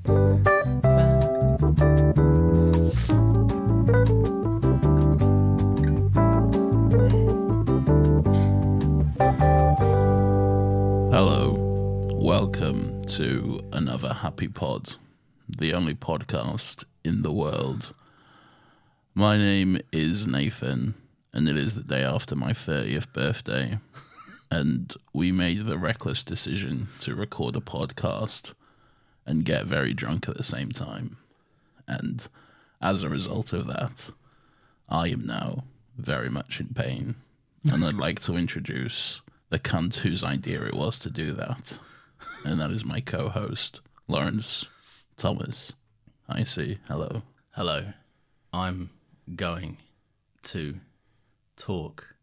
Hello, welcome to another Happy Pod, the only podcast in the world. My name is Nathan, and it is the day after my 30th birthday, and we made the reckless decision to record a podcast and get very drunk at the same time. And as a result of that, I am now very much in pain, and I'd like to introduce the cunt whose idea it was to do that, and that is my co-host, Lawrence Thomas. I see. Hello. Hello. I'm going to talk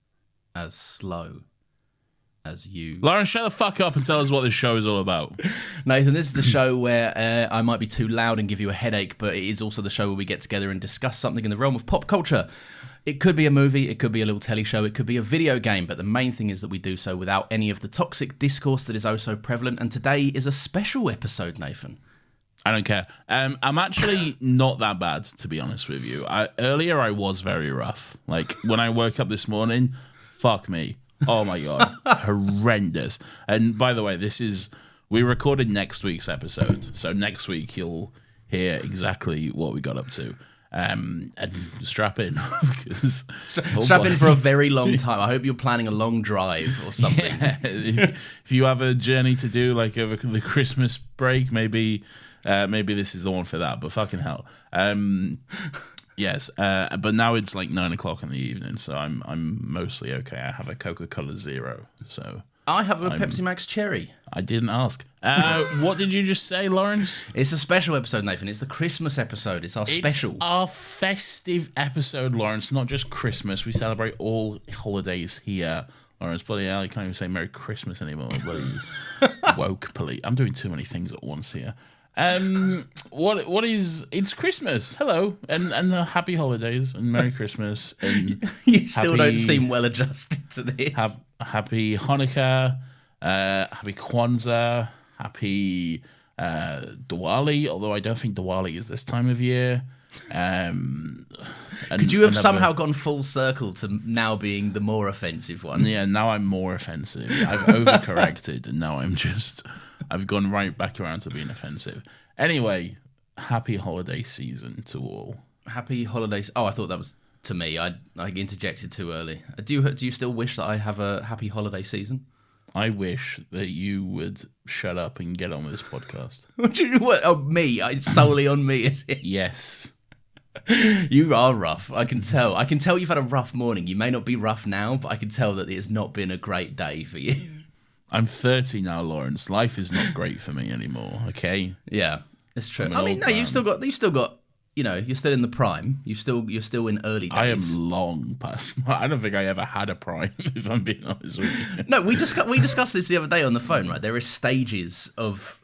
as slow as you. Lawrence, shut the fuck up and tell us what this show is all about. Nathan, this is the show where I might be too loud and give you a headache, but it is also the show where we get together and discuss something in the realm of pop culture. It could be a movie, it could be a little telly show, it could be a video game, but the main thing is that we do so without any of the toxic discourse that is oh so prevalent, and today is a special episode, Nathan. I don't care. I'm actually not that bad, to be honest with you. Earlier, I was very rough. Like, when I woke up this morning, fuck me. Oh, my God. Horrendous. And by the way, we recorded next week's episode. So next week, you'll hear exactly what we got up to. And strap in. Because, strap in for a very long time. I hope you're planning a long drive or something. Yeah, if you have a journey to do, like, over the Christmas break, maybe this is the one for that, but fucking hell. Yes, but now it's like 9 o'clock in the evening, so I'm mostly okay. I have a Coca-Cola Zero, so I have a Pepsi Max Cherry. I didn't ask. What did you just say, Lawrence? It's a special episode, Nathan. It's the Christmas episode. It's our special. It's our festive episode, Lawrence, not just Christmas. We celebrate all holidays here. Lawrence, bloody hell, you can't even say Merry Christmas anymore. Bloody woke police. I'm doing too many things at once here. It's Christmas. Hello, and happy holidays and Merry Christmas. And you still don't seem well adjusted to this. Happy Hanukkah, happy Kwanzaa, happy Diwali, although I don't think Diwali is this time of year. Could you have somehow gone full circle to now being the more offensive one? Yeah, now I'm more offensive. I've overcorrected, and now I've gone right back around to being offensive. Anyway, happy holiday season to all. Happy holidays. Oh, I thought that was to me. I interjected too early. Do you still wish that I have a happy holiday season? I wish that you would shut up and get on with this podcast. What? Oh, me? It's solely on me, is it? Yes. You are rough. I can tell. I can tell you've had a rough morning. You may not be rough now, but I can tell that it's not been a great day for you. I'm 30 now, Lawrence. Life is not great for me anymore. Okay. Yeah, it's true. I mean, no, you've still got. You know, you're still in the prime. You're still in early days. I am long past. I don't think I ever had a prime, if I'm being honest with you. No, we discussed this the other day on the phone, right? There are stages of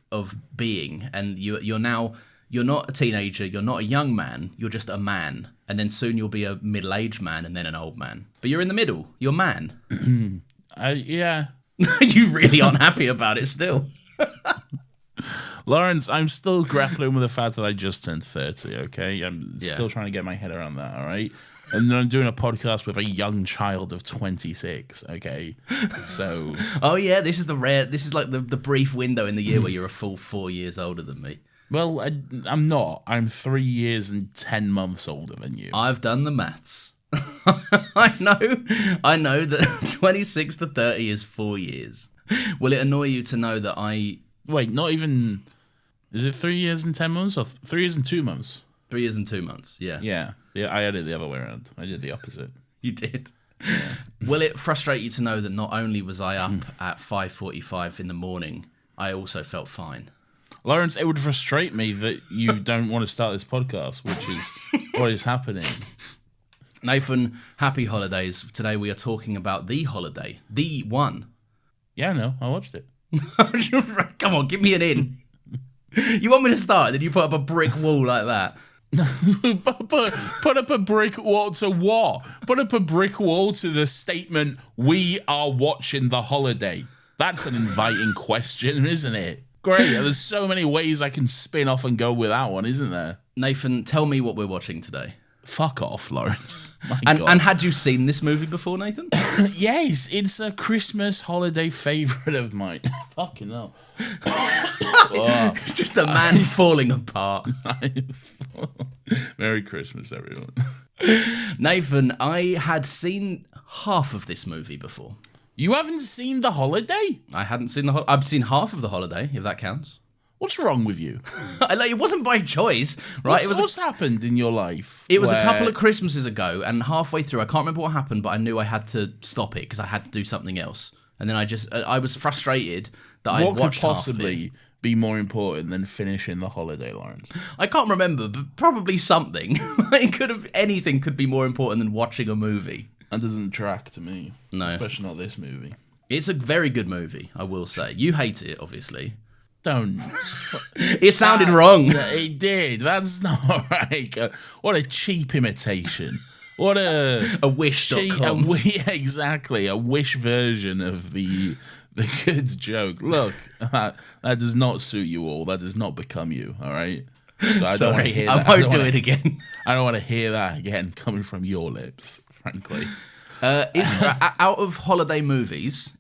being, and you're not a teenager, you're not a young man, you're just a man, and then soon you'll be a middle-aged man, and then an old man. But you're in the middle. You're man. Yeah. You really aren't happy about it still. Lawrence, I'm still grappling with the fact that I just turned 30, okay? I'm still trying to get my head around that, all right? And then I'm doing a podcast with a young child of 26, okay? So... Oh, yeah, this is like the brief window in the year where you're a full 4 years older than me. Well, I'm not. I'm 3 years and 10 months older than you. I've done the maths. I know that 26 to 30 is 4 years. Will it annoy you to know that I... Wait, not even... Is it 3 years and 10 months or 3 years and 2 months? 3 years and 2 months, yeah. Yeah, I had it the other way around. I did the opposite. You did? Yeah. Will it frustrate you to know that not only was I up at 5:45 in the morning, I also felt fine? Lawrence, it would frustrate me that you don't want to start this podcast, which is what is happening. Nathan, happy holidays. Today we are talking about The Holiday. The one. Yeah, no, I watched it. Come on, give me an in. You want me to start, then you put up a brick wall like that. Put up a brick wall to what? Put up a brick wall to the statement, we are watching The Holiday. That's an inviting question, isn't it? Great. There's so many ways I can spin off and go with that one, isn't there? Nathan, tell me what we're watching today. Fuck off, Lawrence. And had you seen this movie before, Nathan? Yes, it's a Christmas holiday favourite of mine. Fucking hell. It's just a man falling apart. Merry Christmas, everyone. Nathan, I had seen half of this movie before. You haven't seen The Holiday? I hadn't seen I've seen half of The Holiday, if that counts. What's wrong with you? It wasn't by choice, right? What's happened in your life? It was a couple of Christmases ago, and halfway through, I can't remember what happened, but I knew I had to stop it because I had to do something else. And then I was frustrated that I watched What could half of possibly be more important than finishing The Holiday, Lawrence? I can't remember, but probably something. Anything could be more important than watching a movie. That doesn't track to me. No. Especially not this movie. It's a very good movie, I will say. You hate it, obviously. Don't. It sounded wrong. It did. That's not right. What a cheap imitation. What a wish.com. Yeah, exactly. A wish version of the good joke. Look, that does not suit you all. That does not become you, all right? So I don't want to hear that. I won't do it again. I don't want to hear that again coming from your lips, frankly. Out of holiday movies,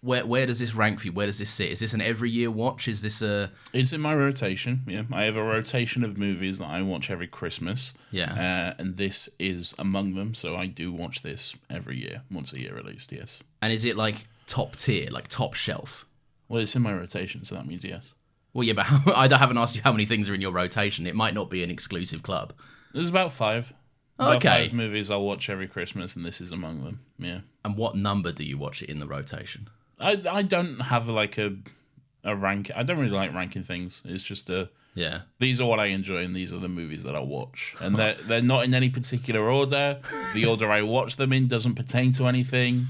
where does this rank for you? Where does this sit? Is this an every year watch? Is this a... It's in my rotation, yeah. I have a rotation of movies that I watch every Christmas. Yeah. And this is among them, so I do watch this every year, once a year at least, yes. And is it like top tier, like top shelf? Well, it's in my rotation, so that means yes. Well, yeah, but I haven't asked you how many things are in your rotation. It might not be an exclusive club. There's about 5. Okay. About 5 movies I'll watch every Christmas, and this is among them, yeah. And what number do you watch it in the rotation? I don't have like a rank. I don't really like ranking things. It's just yeah. These are what I enjoy, and these are the movies that I watch, and they're not in any particular order. The order I watch them in doesn't pertain to anything.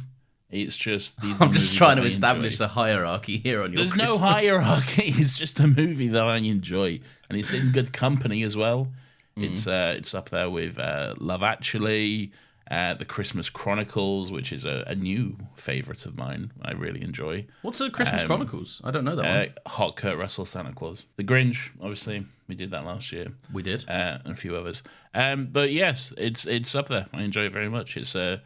It's just these. I'm just trying to establish a hierarchy here on your. There's Christmas. no hierarchy. It's just a movie that I enjoy, and it's in good company as well. It's up there with Love Actually. The Christmas Chronicles, which is a new favourite of mine. I really enjoy. What's the Christmas Chronicles? I don't know that one. Hot Kurt Russell Santa Claus. The Grinch, obviously. We did that last year. We did. And a few others. But yes, it's up there. I enjoy it very much. It's a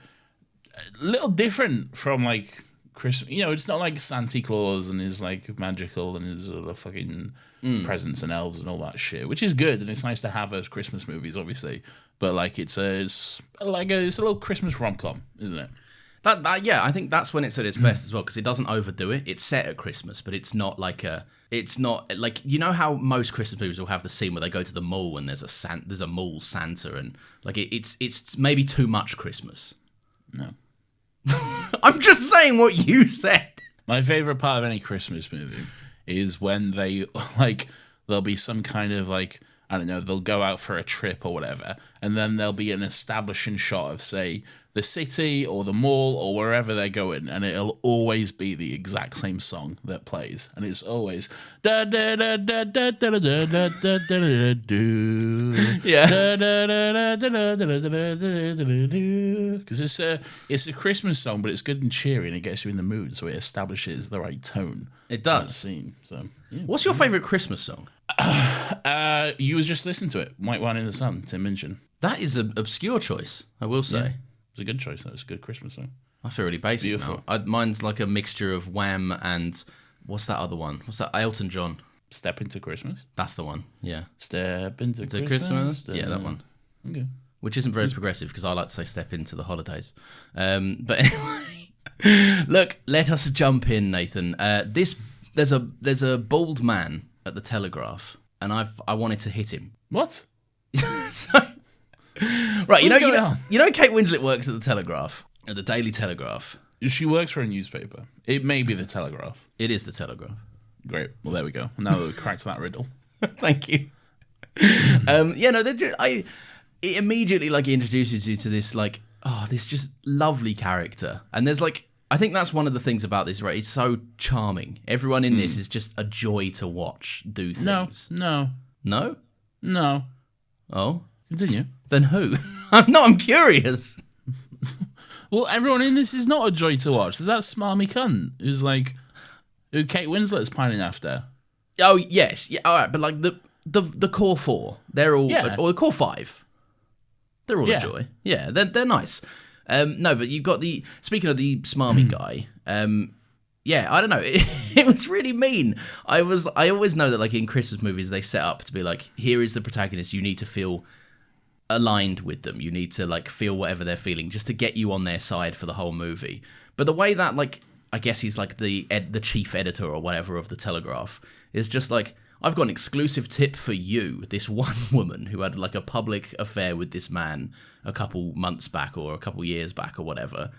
little different from like Christmas. You know, it's not like Santa Claus and is like magical and is the fucking presents and elves and all that shit, which is good, and it's nice to have as Christmas movies, obviously. But like it's a little Christmas rom-com, isn't it? Yeah, I think that's when it's at its best as well, because it doesn't overdo it. It's set at Christmas, but it's not like you know how most Christmas movies will have the scene where they go to the mall and there's a mall Santa, and like it's maybe too much Christmas. No. I'm just saying what you said. My favorite part of any Christmas movie is when there'll be some kind of like, I don't know, they'll go out for a trip or whatever, and then there'll be an establishing shot of, say, the city or the mall or wherever they're going, and it'll always be the exact same song that plays, and it's always da da da da da da da da da da da do, yeah, because it's a Christmas song, but it's good and cheery, and it gets you in the mood, so it establishes the right tone. It does. Scene. So, yeah. What's your favorite Christmas song? You was just listening to it, White Wine in the Sun, Tim Minchin. That is an obscure choice, I will say. Yeah. It was a good choice. That was a good Christmas song. I feel really basic Beautiful. now. Mine's like a mixture of Wham and what's that other one? What's that? Elton John. Step Into Christmas. That's the one. Yeah. Step Into Christmas. Christmas. Yeah, that one. Okay. Which isn't very progressive because I like to say step into the holidays. But anyway, look, let us jump in, Nathan. There's a bald man at the Telegraph, and I wanted to hit him. What? So, right, you What's know, going on? Kate Winslet works at the Telegraph, at the Daily Telegraph. She works for a newspaper. It may be the Telegraph. It is the Telegraph. Great. Well, there we go. Now that we've cracked that riddle. Thank you. It immediately like introduces you to this like, oh, this just lovely character, and there's like, I think that's one of the things about this, right? It's so charming. Everyone in this is just a joy to watch do things. No. Oh, Continue. then who? I'm curious. Well, everyone in this is not a joy to watch. There's that smarmy cunt who's Who Kate Winslet's pining after. Oh yes, yeah. All right, but like the core four, they're all, or the core five, they're all a joy. Yeah, they're nice. No, but you've got speaking of the smarmy guy. Yeah, I don't know. It was really mean. I always know that like in Christmas movies they set up to be like, here is the protagonist. You need to feel aligned with them. You need to like feel whatever they're feeling just to get you on their side for the whole movie. But the way that like, I guess he's like the chief editor or whatever of the Telegraph is just like, I've got an exclusive tip for you, this one woman who had like a public affair with this man a couple months back or a couple years back or whatever.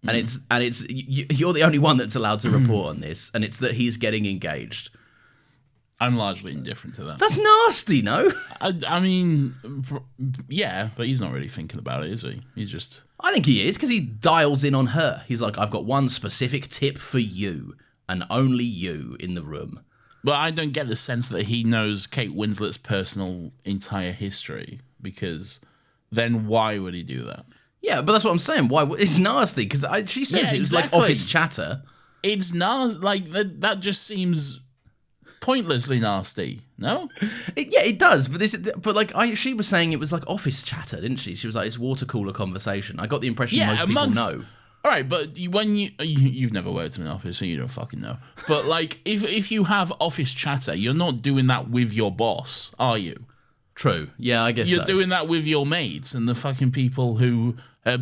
And it's you're the only one that's allowed to report on this, and it's that he's getting engaged. I'm largely indifferent to that. That's nasty, no? I mean, yeah, but he's not really thinking about it, is he? He's just... I think he is, because he dials in on her. He's like, I've got one specific tip for you, and only you in the room. But I don't get the sense that he knows Kate Winslet's personal entire history, because then why would he do that? Yeah, but that's what I'm saying. Why? It's nasty, because she says it was like office chatter. It's nasty. Like, that just seems pointlessly nasty, no? It does. But like, she was saying it was like office chatter, didn't she? She was like, it's water cooler conversation. I got the impression most people know. All right, but when you've never worked in an office, so you don't fucking know. But like, if you have office chatter, you're not doing that with your boss, are you? True. Yeah, I guess you're doing that with your mates and the fucking people who are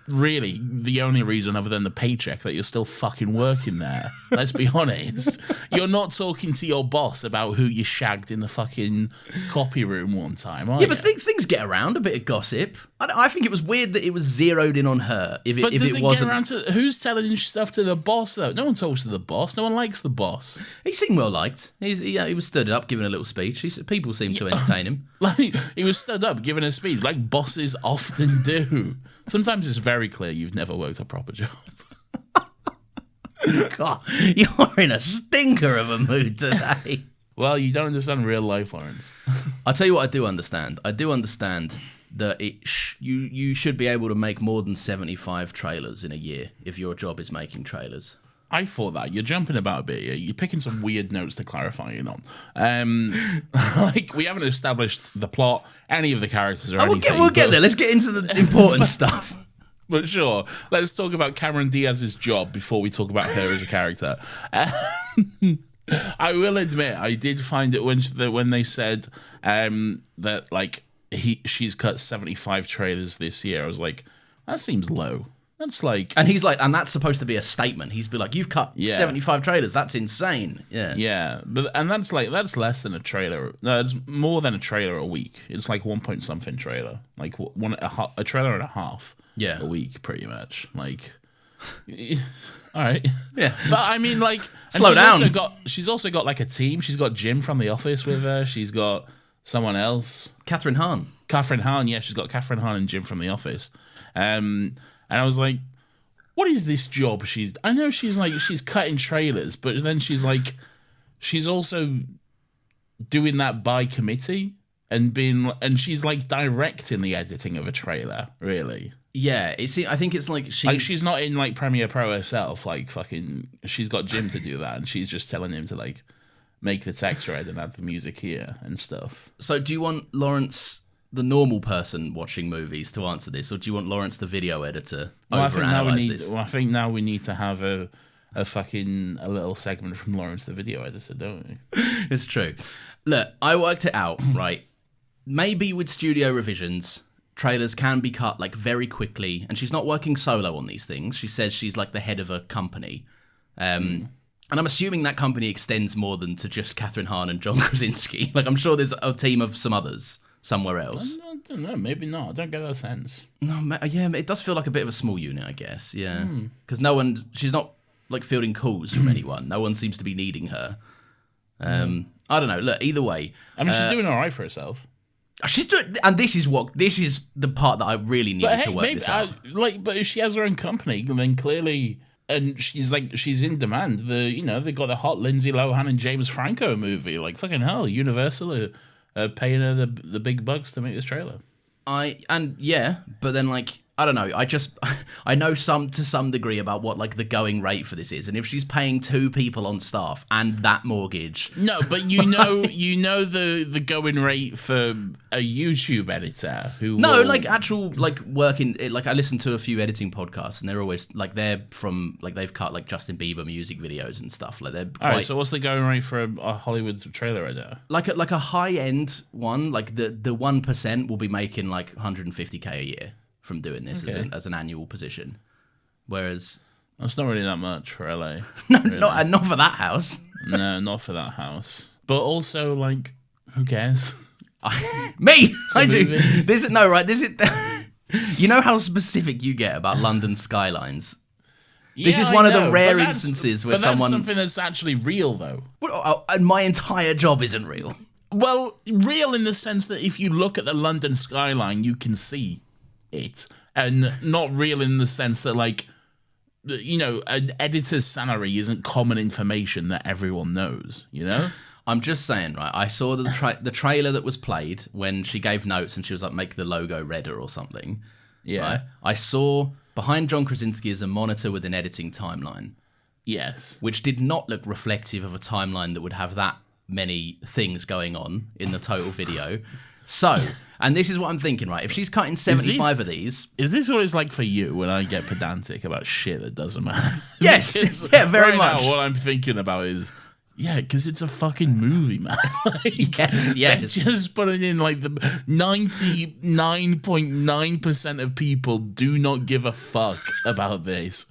really the only reason other than the paycheck that you're still fucking working there. Let's be honest. You're not talking to your boss about who you shagged in the fucking copy room one time, are you? Yeah, but things get around, a bit of gossip. I think it was weird that it was zeroed in on her. If it wasn't, get around to who's telling stuff to the boss though? No one talks to the boss. No one likes the boss. He seemed well liked. He was stood up, giving a little speech. People seemed to entertain him. Like he was stood up, giving a speech, like bosses often do. Sometimes it's very clear you've never worked a proper job. God, you're in a stinker of a mood today. Well, you don't understand real life, Lawrence. I'll tell you what I do understand. I do understand that you should be able to make more than 75 trailers in a year if your job is making trailers. I thought that. You're jumping about a bit here. You're picking some weird notes to clarify in on. Like, we haven't established the plot, any of the characters or anything. We'll get there. Let's get into the important stuff. But sure, let's talk about Cameron Diaz's job before we talk about her as a character. I will admit, I did find it when they said that, like, she's cut 75 trailers this year. I was like, that seems low. That's like, and he's like, and that's supposed to be a statement. He's be like, you've cut 75 trailers. That's insane. Yeah, and that's less than a trailer. No, it's more than a trailer a week. It's like 1 point something trailer, like a trailer and a half. Yeah, a week, pretty much. Like, all right, yeah. But I mean, like, slow down. She's also got like a team. She's got Jim from The Office with her. She's got someone else, Catherine Hahn. Yeah, she's got Catherine Hahn and Jim from The Office. And I was like, what is this job I know she's cutting trailers, but then she's also doing that by committee and she's like directing the editing of a trailer, really. Yeah, I think it's like she's not in like Premiere Pro herself, like fucking, she's got Jim to do that and she's just telling him to like make the text red and add the music here and stuff. So do you want Lawrence, the normal person watching movies, to answer this, or do you want Lawrence, the video editor, overanalyze this? I think now we need to have a little segment from Lawrence, the video editor, don't we? It's true. Look, I worked it out, right? Maybe with studio revisions, trailers can be cut like very quickly, and she's not working solo on these things. She says she's like the head of a company. And I'm assuming that company extends more than to just Catherine Hahn and John Krasinski. Like, I'm sure there's a team of some others somewhere else. I don't know, maybe not. I don't get that sense. No, yeah, it does feel like a bit of a small unit, I guess. Yeah, because she's not like fielding calls from anyone. No one seems to be needing her. I don't know. Look, either way, I mean, she's doing all right for herself. She's doing, and this is the part that I really needed to work this out. But if she has her own company, then clearly, and she's in demand. They got a hot Lindsay Lohan and James Franco movie. Like, fucking hell, Universal are paying her the big bucks to make this trailer. But then like I don't know. I know to some degree about what like the going rate for this is, and if she's paying 2 people on staff and that mortgage, No, but you know the going rate for a YouTube editor who like actual like working. Like I listen to a few editing podcasts, and they're always like they're from like they've cut like Justin Bieber music videos and stuff. Like they're quite, all right. So what's the going rate for a Hollywood trailer editor? like a high end one. Like the 1% will be making like 150K a year from doing this as an annual position, whereas That's not really that much for LA. not for that house. No, not for that house. But also, like, who cares? Me, I do. movie. This is no right. This is you know how specific you get about London skylines. This is one of the rare instances where that's something that's actually real, though. And my entire job isn't real. Well, real in the sense that if you look at the London skyline, you can see it, and not real in the sense that, like, you know, an editor's salary isn't common information that everyone knows, you know? I'm just saying, right? I saw the trailer that was played when she gave notes and she was like, make the logo redder or something. Yeah. Right? I saw behind John Krasinski is a monitor with an editing timeline. Yes. Which did not look reflective of a timeline that would have that many things going on in the total video. So, and this is what I'm thinking, right? If she's cutting 75 of these... Is this what it's like for you when I get pedantic about shit that doesn't matter? Yes, yeah, very much. Now, what I'm thinking about is, yeah, because it's a fucking movie, man. Like, yes. Just putting in, like, the 99.9% of people do not give a fuck about this.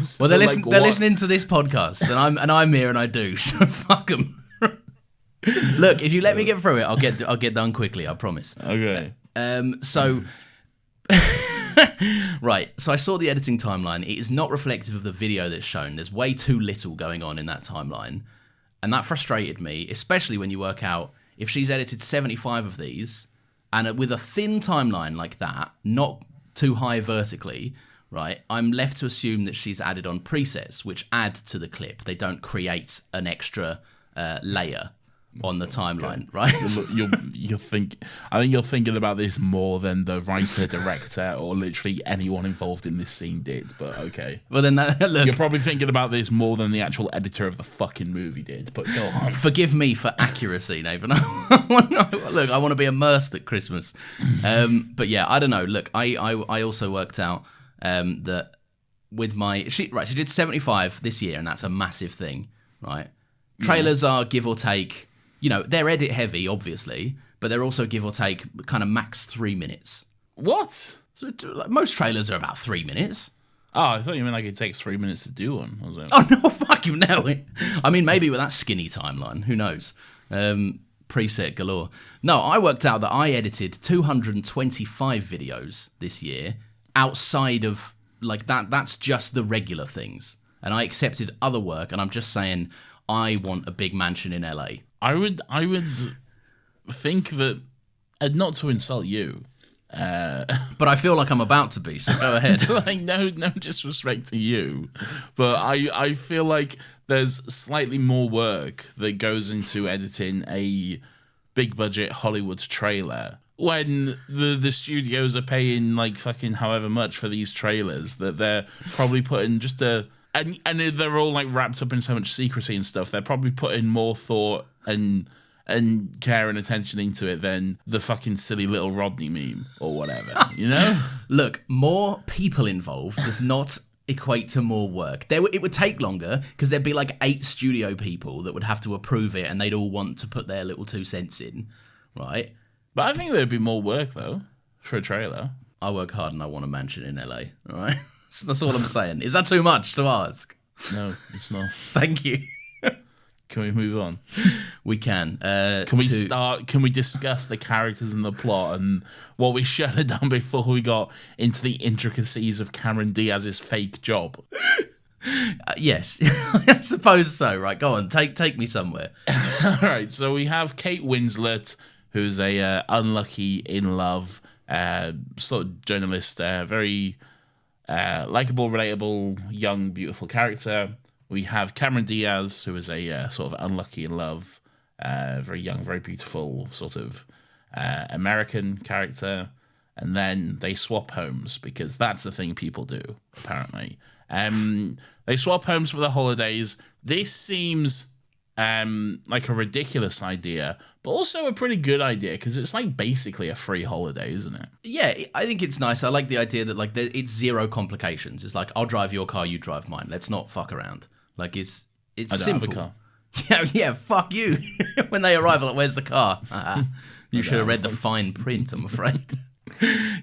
So, well, they're listening to this podcast, and I'm here and I do, so fuck them. Look, if you let me get through it, I'll get done quickly. I promise. Okay. So, right. So I saw the editing timeline. It is not reflective of the video that's shown. There's way too little going on in that timeline, and that frustrated me, especially when you work out if she's edited 75 of these, and with a thin timeline like that, not too high vertically. Right, I'm left to assume that she's added on presets, which add to the clip. They don't create an extra layer on the timeline, right? I think you're thinking about this more than the writer, director, or literally anyone involved in this scene did. But okay. Well, then look, you're probably thinking about this more than the actual editor of the fucking movie did. But go on. Forgive me for accuracy, Nathan. Look, I want to be immersed at Christmas. But yeah, I don't know. Look, I also worked out that with she did 75 this year, and that's a massive thing, right? Trailers are give or take. You know, they're edit heavy, obviously, but they're also give or take kind of max 3 minutes. What? So, like, most trailers are about 3 minutes. Oh, I thought you meant like it takes 3 minutes to do one. I was like, oh, no, fuck you, no. I mean, maybe with that skinny timeline, who knows? Preset galore. No, I worked out that I edited 225 videos this year outside of, like, that's just the regular things. And I accepted other work, and I'm just saying I want a big mansion in LA. I would think that, and not to insult you, but I feel like I'm about to be, so go ahead. Like, no disrespect to you, but I feel like there's slightly more work that goes into editing a big budget Hollywood trailer when the studios are paying like fucking however much for these trailers that they're probably putting just and they're all like wrapped up in so much secrecy and stuff. They're probably putting more thought and care and attention into it than the fucking silly little Rodney meme or whatever, you know? Look, more people involved does not equate to more work. It would take longer because there'd be like 8 studio people that would have to approve it, and they'd all want to put their little 2 cents in, right? But I think there'd be more work though for a trailer. I work hard and I want a mansion in LA, all right? That's all I'm saying. Is that too much to ask? No, it's not. Thank you. Can we move on? We can. Can we discuss the characters and the plot and what we should have done before we got into the intricacies of Cameron Diaz's fake job? Yes, I suppose so. Right, go on. Take me somewhere. All right. So we have Kate Winslet, who's a unlucky in love sort of journalist, very likable, relatable, young, beautiful character. We have Cameron Diaz, who is a sort of unlucky in love, very young, very beautiful, sort of American character. and then they swap homes because that's the thing people do, apparently. They swap homes for the holidays. This seems like a ridiculous idea, but also a pretty good idea because it's like basically a free holiday, isn't it? Yeah, I think it's nice. I like the idea that like it's zero complications. It's like, I'll drive your car, you drive mine. Let's not fuck around. Like it's I don't simple. have a car. Yeah, fuck you. When they arrive, like, where's the car? You should have read the fine print, I'm afraid.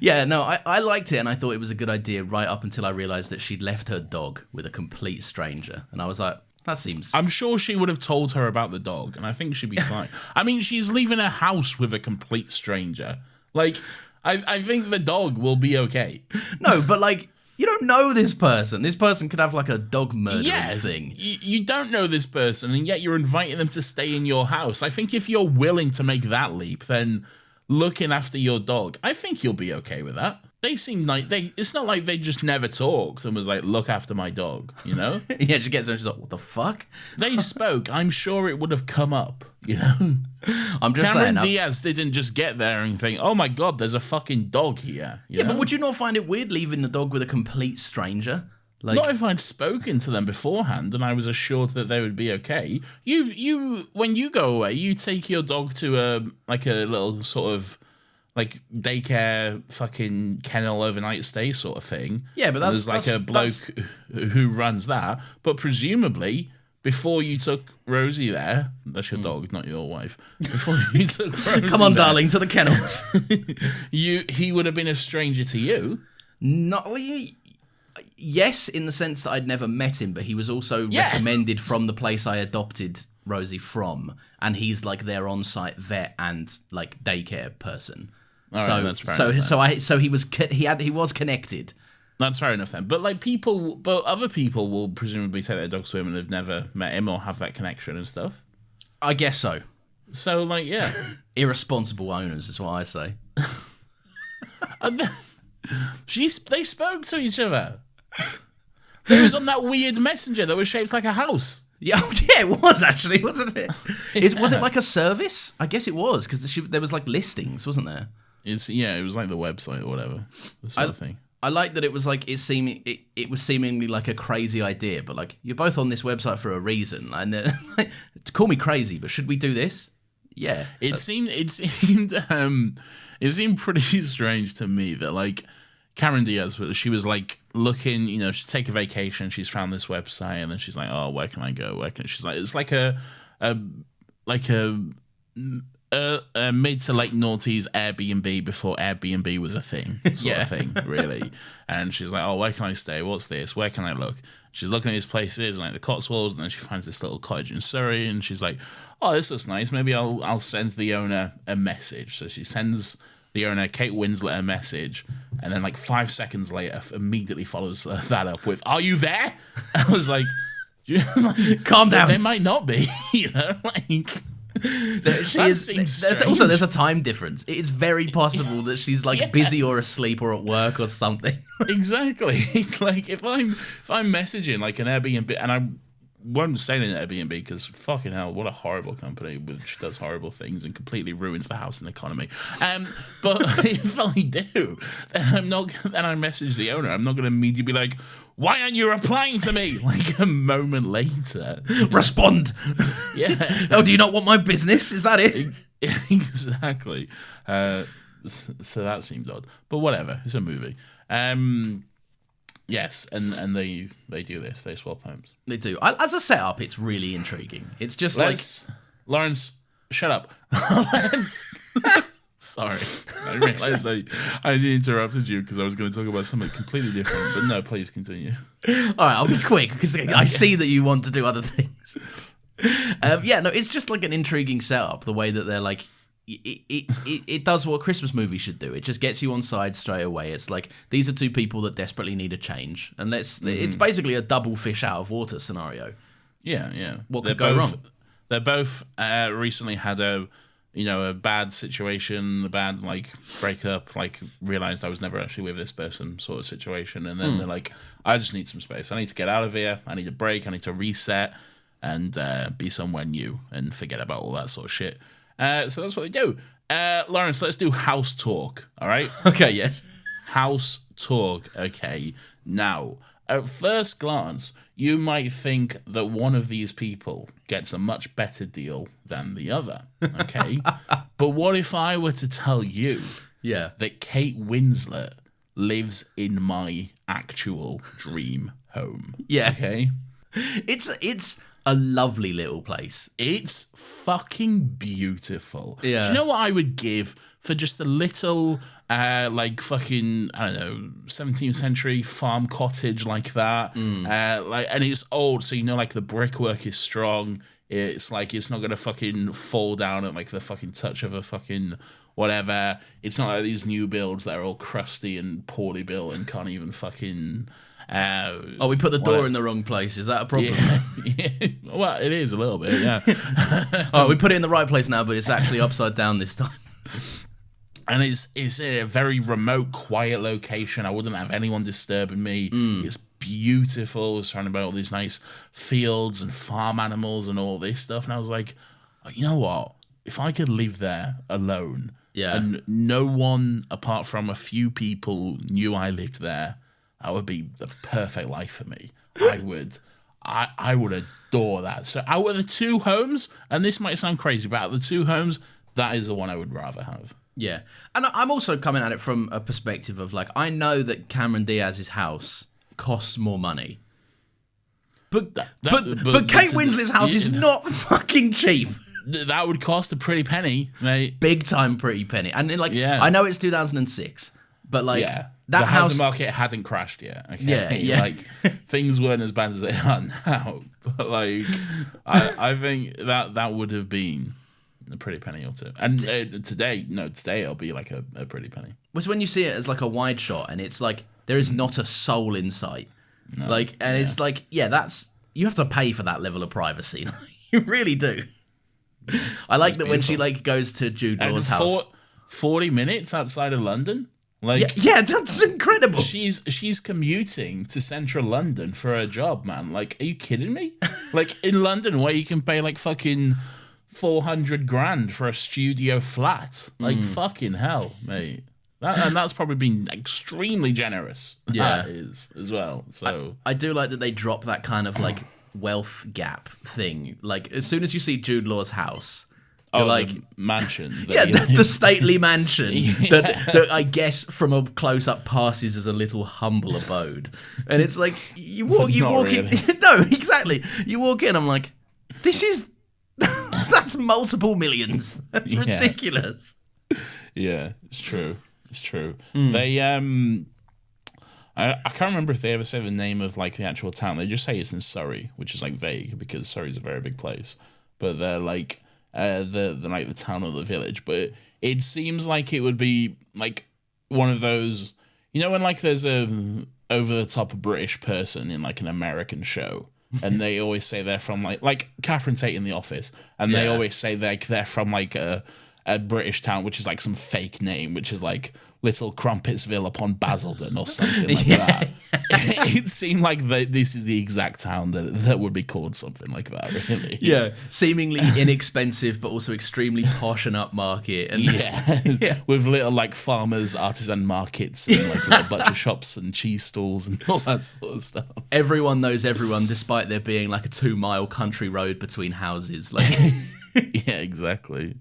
Yeah, no, I liked it, and I thought it was a good idea right up until I realised that she'd left her dog with a complete stranger. And I was like, that seems... I'm sure she would have told her about the dog, and I think she'd be fine. I mean, she's leaving her house with a complete stranger. Like, I think the dog will be okay. No, but like... You don't know this person. This person could have like a dog murdering thing. You don't know this person, and yet you're inviting them to stay in your house. I think if you're willing to make that leap, then looking after your dog, I think you'll be okay with that. They seem like it's not like they just never talked and was like, look after my dog, you know? Yeah, she gets there and she's like, what the fuck? They spoke. I'm sure it would have come up, you know? I'm just Cameron saying. Diaz didn't just get there and think, oh my God, there's a fucking dog here. Yeah, but would you not find it weird leaving the dog with a complete stranger? Like, not if I'd spoken to them beforehand and I was assured that they would be okay. You when you go away, you take your dog to a little sort of like daycare fucking kennel overnight stay sort of thing. Yeah, but there's like a bloke who runs that. But presumably, before you took Rosie there, that's your dog, not your wife. Before you took Rosie come on, there, darling, to the kennels. he would have been a stranger to you. Yes, in the sense that I'd never met him, but he was also recommended from the place I adopted Rosie from, and he's like their on-site vet and like daycare person. All right, that's fair enough. So he was connected. That's fair enough then. But other people will presumably take their dogs to him and they've never met him or have that connection and stuff. I guess so. So like, yeah, irresponsible owners is what I say. They spoke to each other. It was on that weird messenger that was shaped like a house. Yeah, it was actually, wasn't it? Was it like a service? I guess it was because there was like listings, wasn't there? It was like the website or whatever, the sort of thing. I like that it was like it was seemingly like a crazy idea, but like you're both on this website for a reason, and like, to call me crazy, but should we do this? Yeah, it seemed pretty strange to me that like Cameron Diaz, she was like looking, you know, she'd take a vacation, she's found this website, and then she's like, oh, where can I go? She's like, it's like a mid to late noughties Airbnb before Airbnb was a thing, sort of thing, really. And she's like, oh, where can I stay? What's this? Where can I look? She's looking at these places like the Cotswolds, and then she finds this little cottage in Surrey, and she's like, oh, this looks nice. Maybe I'll send the owner a message. So she sends the owner, Kate Winslet, a message, and then like 5 seconds later, immediately follows that up with, are you there? I was like, calm down. They might not be, you know, like... Also, there's a time difference. It's very possible that she's like busy or asleep or at work or something. Exactly. It's like if I'm messaging like an Airbnb, and I won't stay in an Airbnb because fucking hell, what a horrible company which does horrible things and completely ruins the housing economy. But if I do, then I message the owner. I'm not going to immediately be like, why aren't you replying to me? Like a moment later. Respond. Yeah. Oh, do you not want my business? Is that it? Exactly. So that seemed odd. But whatever. It's a movie. Yes, and they do this. They swap homes. They do. As a setup, it's really intriguing. It's just Lawrence, shut up. Sorry. I realized I interrupted you because I was going to talk about something completely different. But no, please continue. All right, I'll be quick because I see that you want to do other things. It's just like an intriguing setup. The way that they're like, it does what a Christmas movie should do. It just gets you on side straight away. It's like, these are two people that desperately need a change. And it's basically a double fish out of water scenario. Yeah. What could go wrong? They both recently had a bad situation, a bad like breakup, like realized I was never actually with this person sort of situation. And then they're like, I just need some space. I need to get out of here. I need a break. I need to reset and be somewhere new and forget about all that sort of shit. So that's what they do. Lawrence, let's do house talk. All right. Okay, yes. House talk. Okay. Now, at first glance, you might think that one of these people gets a much better deal than the other. Okay. But what if I were to tell you Yeah. that Kate Winslet lives in my actual dream home? Yeah. Okay. It's a lovely little place. It's fucking beautiful. Yeah. Do you know what I would give for just a little, like fucking, I don't know, 17th century farm cottage like that? And it's old, so you know, like the brickwork is strong. It's like it's not gonna fucking fall down at like the fucking touch of a fucking whatever. It's not like these new builds that are all crusty and poorly built and can't even fucking. We put the door in the wrong place. Is that a problem? Yeah. Well, it is a little bit, yeah. We put it in the right place now, but it's actually upside down this time. And it's a very remote, quiet location. I wouldn't have anyone disturbing me. It's beautiful. It's surrounded by all these nice fields and farm animals and all this stuff. And I was like, you know what? If I could live there alone, and no one apart from a few people knew I lived there, that would be the perfect life for me. I would adore that. So out of the two homes, and this might sound crazy, but out of the two homes, that is the one I would rather have. Yeah. And I'm also coming at it from a perspective of like, I know that Cameron Diaz's house costs more money. But Kate Winslet's house is not fucking cheap. That would cost a pretty penny, mate. Big time pretty penny. And then, like, Yeah. I know it's 2006, but like Yeah. that the house housing market hadn't crashed yet. Okay? Yeah. Like things weren't as bad as they are now. But like, I think that would have been a pretty penny or two. And today it'll be like a pretty penny. was when you see it as like a wide shot, and it's like there is not a soul in sight. No. Like, and it's like, that's you have to pay for that level of privacy. You really do. I like that when she like goes to Jude Law's house. 40 minutes outside of London. Like Yeah, that's incredible. she's commuting to central London for her job, man. Like, are you kidding me? Like in London, where you can pay like fucking 400 grand for a studio flat. Like fucking hell, mate. And that's probably been extremely generous. Yeah. That is as well. So I do like that they drop that kind of like wealth gap thing. Like as soon as you see Jude Law's house, you're like the mansion. the stately mansion that I guess from a close up passes as a little humble abode. And it's like you walk in. No, exactly. You walk in, I'm like, this is that's multiple millions. That's ridiculous. Yeah, it's true. It's true. They I can't remember if they ever say the name of like the actual town. They just say it's in Surrey, which is like vague because Surrey's a very big place. But they're like the like the town or the village. But it seems like it would be like one of those, you know, when like there's a over the top British person in like an American show. And they always say they're from like Catherine Tate in The Office, and they always say they're from like a British town, which is like some fake name, which is like Little Crumpetsville upon Basildon or something like that. It seemed like this is the exact town that would be called something like that, really. Yeah, seemingly inexpensive, but also extremely posh and upmarket. And with little like farmers' artisan markets and like little butcher shops and cheese stalls and all that sort of stuff. Everyone knows everyone, despite there being like a 2-mile country road between houses. Like, yeah, exactly.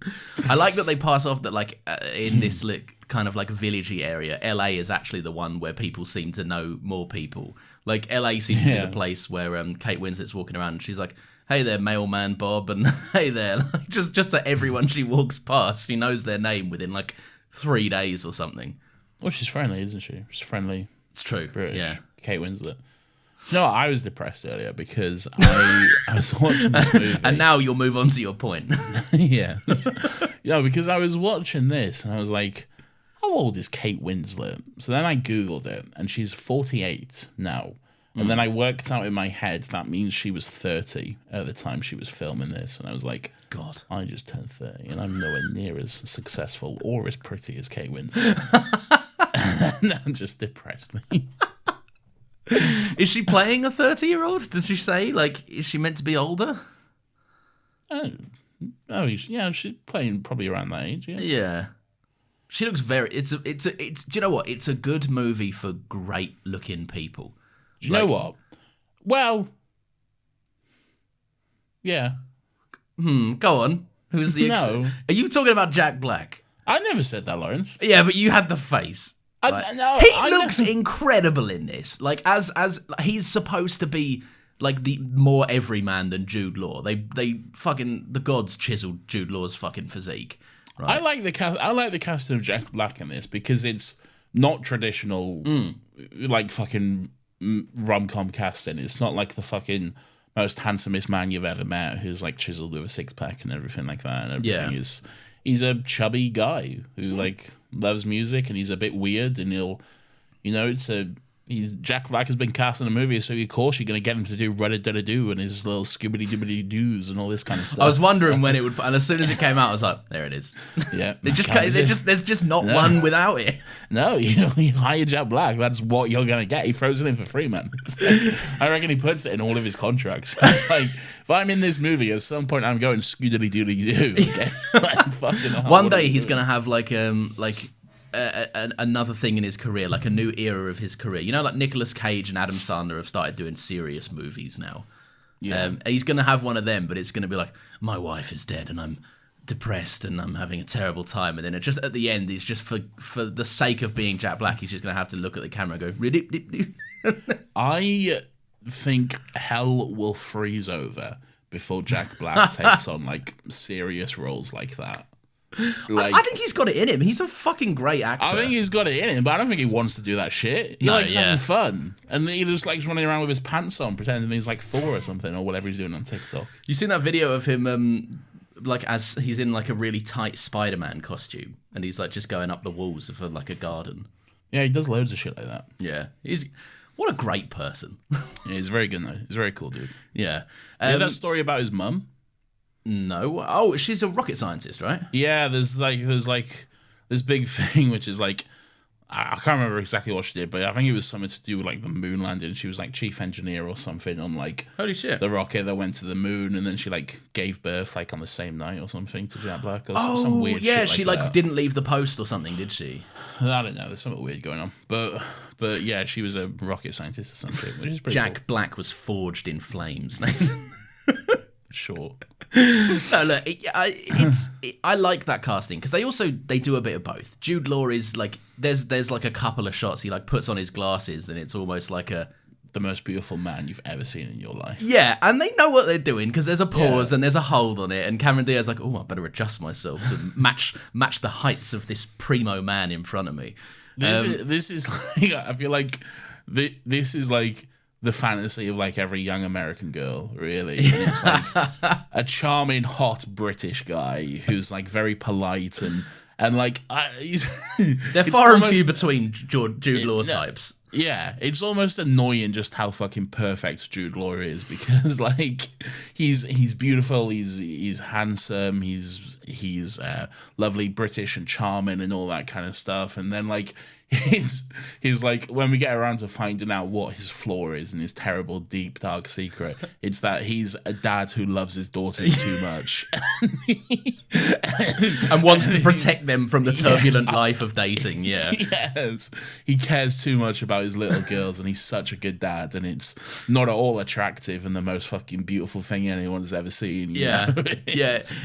I like that they pass off that like in this kind of like villagey area, LA is actually the one where people seem to know more people. Like LA seems to be the place where Kate Winslet's walking around and she's like, "Hey there, mailman Bob," and "Hey there," like, just to everyone she walks past, she knows their name within like 3 days or something. Well, she's friendly, isn't she? She's friendly. It's true. British. Yeah. Kate Winslet. No, I was depressed earlier because I was watching this movie. And now you'll move on to your point. Yeah. Because I was watching this and I was like, how old is Kate Winslet? So then I Googled it and she's 48 now. And then I worked out in my head that means she was 30 at the time she was filming this. And I was like, God, I just turned 30 and I'm nowhere near as successful or as pretty as Kate Winslet. And that just depressed me. Is she playing a 30-year-old? Does she say? Like, is she meant to be older? I Oh, she's playing probably around that age. Yeah. Yeah. She looks very. It's. Do you know what? It's a good movie for great looking people. Do you know what? Well, yeah. Go on. Who's the? No. Are you talking about Jack Black? I never said that, Lawrence. Yeah, but you had the face. He looks incredible in this. Like as he's supposed to be like the more everyman than Jude Law. They fucking the gods chiseled Jude Law's fucking physique. Right? I like the cast. I like the casting of Jack Black in this because it's not traditional, like fucking rom-com casting. It's not like the fucking most handsomest man you've ever met who's like chiseled with a six-pack and everything like that. And everything is, he's a chubby guy who like loves music and he's a bit weird and Jack Black has been cast in a movie, so of course you're going to get him to do Rudda-Dudda-Doo and his little Scooby-Dooby-Doos and all this kind of stuff. I was wondering when it would, and as soon as it came out, I was like, there it is. Yeah. There's just not one without it. No, you hire Jack Black, that's what you're going to get. He throws it in for free, man. I reckon he puts it in all of his contracts. It's like, if I'm in this movie, at some point I'm going Scooby-Dooby-Doo. Okay? One day he's going to have another thing in his career, like a new era of his career. You know, like Nicolas Cage and Adam Sandler have started doing serious movies now. Yeah. He's going to have one of them, but it's going to be like, my wife is dead and I'm depressed and I'm having a terrible time. And then just at the end, he's just for the sake of being Jack Black, he's just going to have to look at the camera and go, ridip-dip-dip. I think hell will freeze over before Jack Black takes on like serious roles like that. Like, I think he's got it in him. He's a fucking great actor. I think he's got it in him, but I don't think he wants to do that shit. He likes having fun. And he just likes running around with his pants on, pretending he's like 4 or something, or whatever he's doing on TikTok. You seen that video of him, like, as he's in like a really tight Spider-Man costume, and he's like just going up the walls of like a garden. Yeah, he does loads of shit like that. Yeah. What a great person. Yeah, he's very good, though. He's a very cool dude. Yeah. That story about his mum? No. Oh, she's a rocket scientist, right? Yeah, there's this big thing, which is like, I can't remember exactly what she did, but I think it was something to do with like the moon landing. She was like chief engineer or something on like holy shit the rocket that went to the moon, and then she like gave birth like on the same night or something to Jack Black or some weird shit like she that. Didn't leave the post or something, did she? I don't know. There's something weird going on, but yeah, she was a rocket scientist or something, which is pretty Jack cool. Black was forged in flames. Sure. No, look, I like that casting because they do a bit of both. Jude Law is like there's like a couple of shots he like puts on his glasses and it's almost like the most beautiful man you've ever seen in your life. Yeah, and they know what they're doing because there's a pause and there's a hold on it, and Cameron Diaz's like, oh, I better adjust myself to match the heights of this primo man in front of me. This is like, I feel like this is like the fantasy of like every young American girl, really. And it's like a charming, hot British guy who's like very polite and like they're far and few between Jude Law types. Yeah, it's almost annoying just how fucking perfect Jude Law is because like he's beautiful, he's handsome, he's lovely, British and charming and all that kind of stuff, and then like he's like when we get around to finding out what his flaw is and his terrible deep dark secret, it's that he's a dad who loves his daughters too much and wants to protect them from the turbulent life of dating. Yes, he cares too much about his little girls and he's such a good dad, and it's not at all attractive and the most fucking beautiful thing anyone's ever seen. You know? It's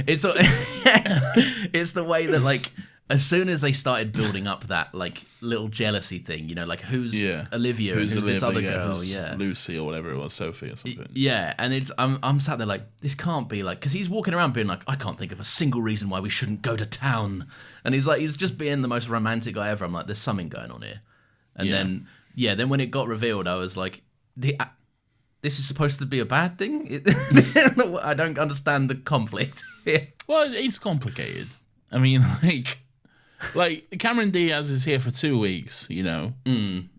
it's the way that like as soon as they started building up that like little jealousy thing, you know, like who's Olivia, who's this other girl, Lucy or whatever it was, Sophie or something. Yeah, and it's I'm sat there like this can't be like because he's walking around being like I can't think of a single reason why we shouldn't go to town, and he's just being the most romantic guy ever. I'm like, there's something going on here, and then when it got revealed, I was like, this is supposed to be a bad thing. I don't understand the conflict. Well, it's complicated. I mean, like Cameron Diaz is here for 2 weeks, you know.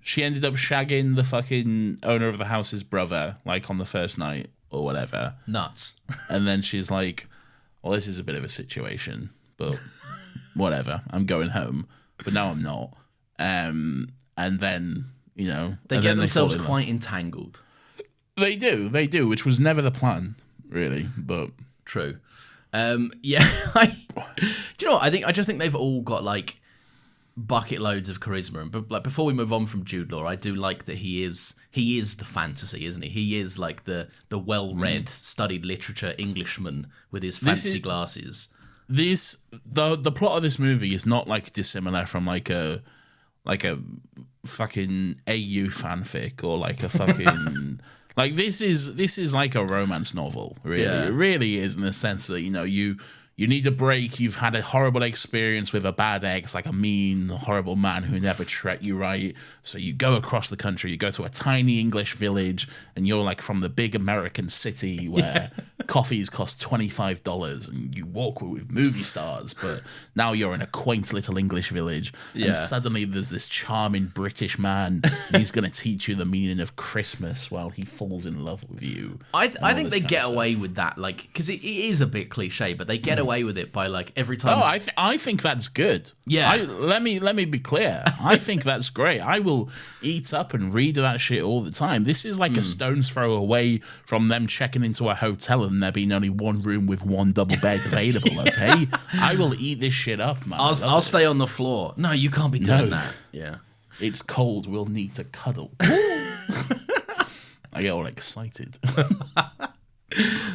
She ended up shagging the fucking owner of the house's brother, like on the first night or whatever. Nuts. And then she's like, well, this is a bit of a situation, but whatever. I'm going home. But now I'm not. And then, you know. They get themselves quite entangled. They do, which was never the plan, really, but... True. Yeah, do you know what? I just think they've all got like bucket loads of charisma. But like before we move on from Jude Law, I do like that he is the fantasy, isn't he? He is like the well-read, studied literature Englishman with his fancy glasses. The plot of this movie is not like dissimilar from like a fucking AU fanfic or like a fucking like this is like a romance novel, really. Yeah. It really is, in the sense that you need a break. You've had a horrible experience with a bad ex, like a mean, horrible man who never treated you right. So you go across the country, you go to a tiny English village, and you're like from the big American city where coffees cost $25 and you walk with movie stars, but now you're in a quaint little English village. Yeah. And suddenly there's this charming British man, and he's going to teach you the meaning of Christmas while he falls in love with you. I think they get away with that, like, because it is a bit cliche, but they get away with it by like every time. Oh, I think that's good. Yeah. Let me be clear. I think that's great. I will eat up and read that shit all the time. This is like a stone's throw away from them checking into a hotel and there being only one room with one double bed available. Okay, I will eat this shit up, man. I'll stay on the floor. No, you can't be doing that. Yeah. It's cold. We'll need to cuddle. I get all excited.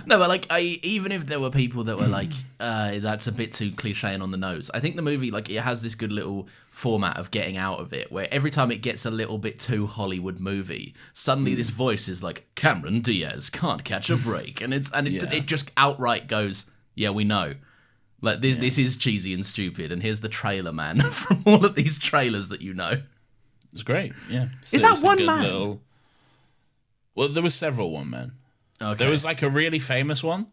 No, but like, even if there were people that were like, that's a bit too cliche and on the nose, I think the movie, like, it has this good little format of getting out of it, where every time it gets a little bit too Hollywood movie, suddenly this voice is like, Cameron Diaz can't catch a break, and it just outright goes, yeah, we know. Like, this is cheesy and stupid, and here's the trailer man from all of these trailers that you know. It's great, yeah. Is that one man? Well, there was several one men. Okay. There was like a really famous one,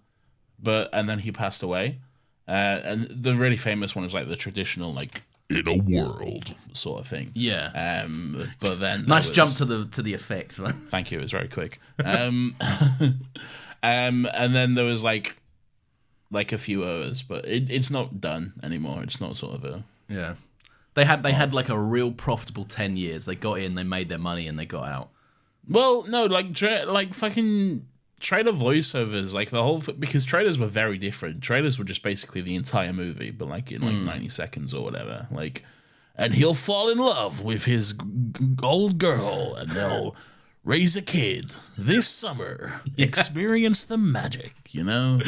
and then he passed away. And the really famous one is like the traditional, like, in a world sort of thing. Yeah. But then nice jump to the effect, man. Thank you. It was very quick. And then there was like a few others, but it's not done anymore. It's not sort of a yeah. They had like a real profitable 10 years. They got in, they made their money, and they got out. Well, no, like fucking trailer voiceovers, like the whole, because trailers were very different. Trailers were just basically the entire movie, but like in like 90 seconds or whatever. Like, and he'll fall in love with his old girl, and they'll raise a kid this summer. Yeah. Experience the magic, and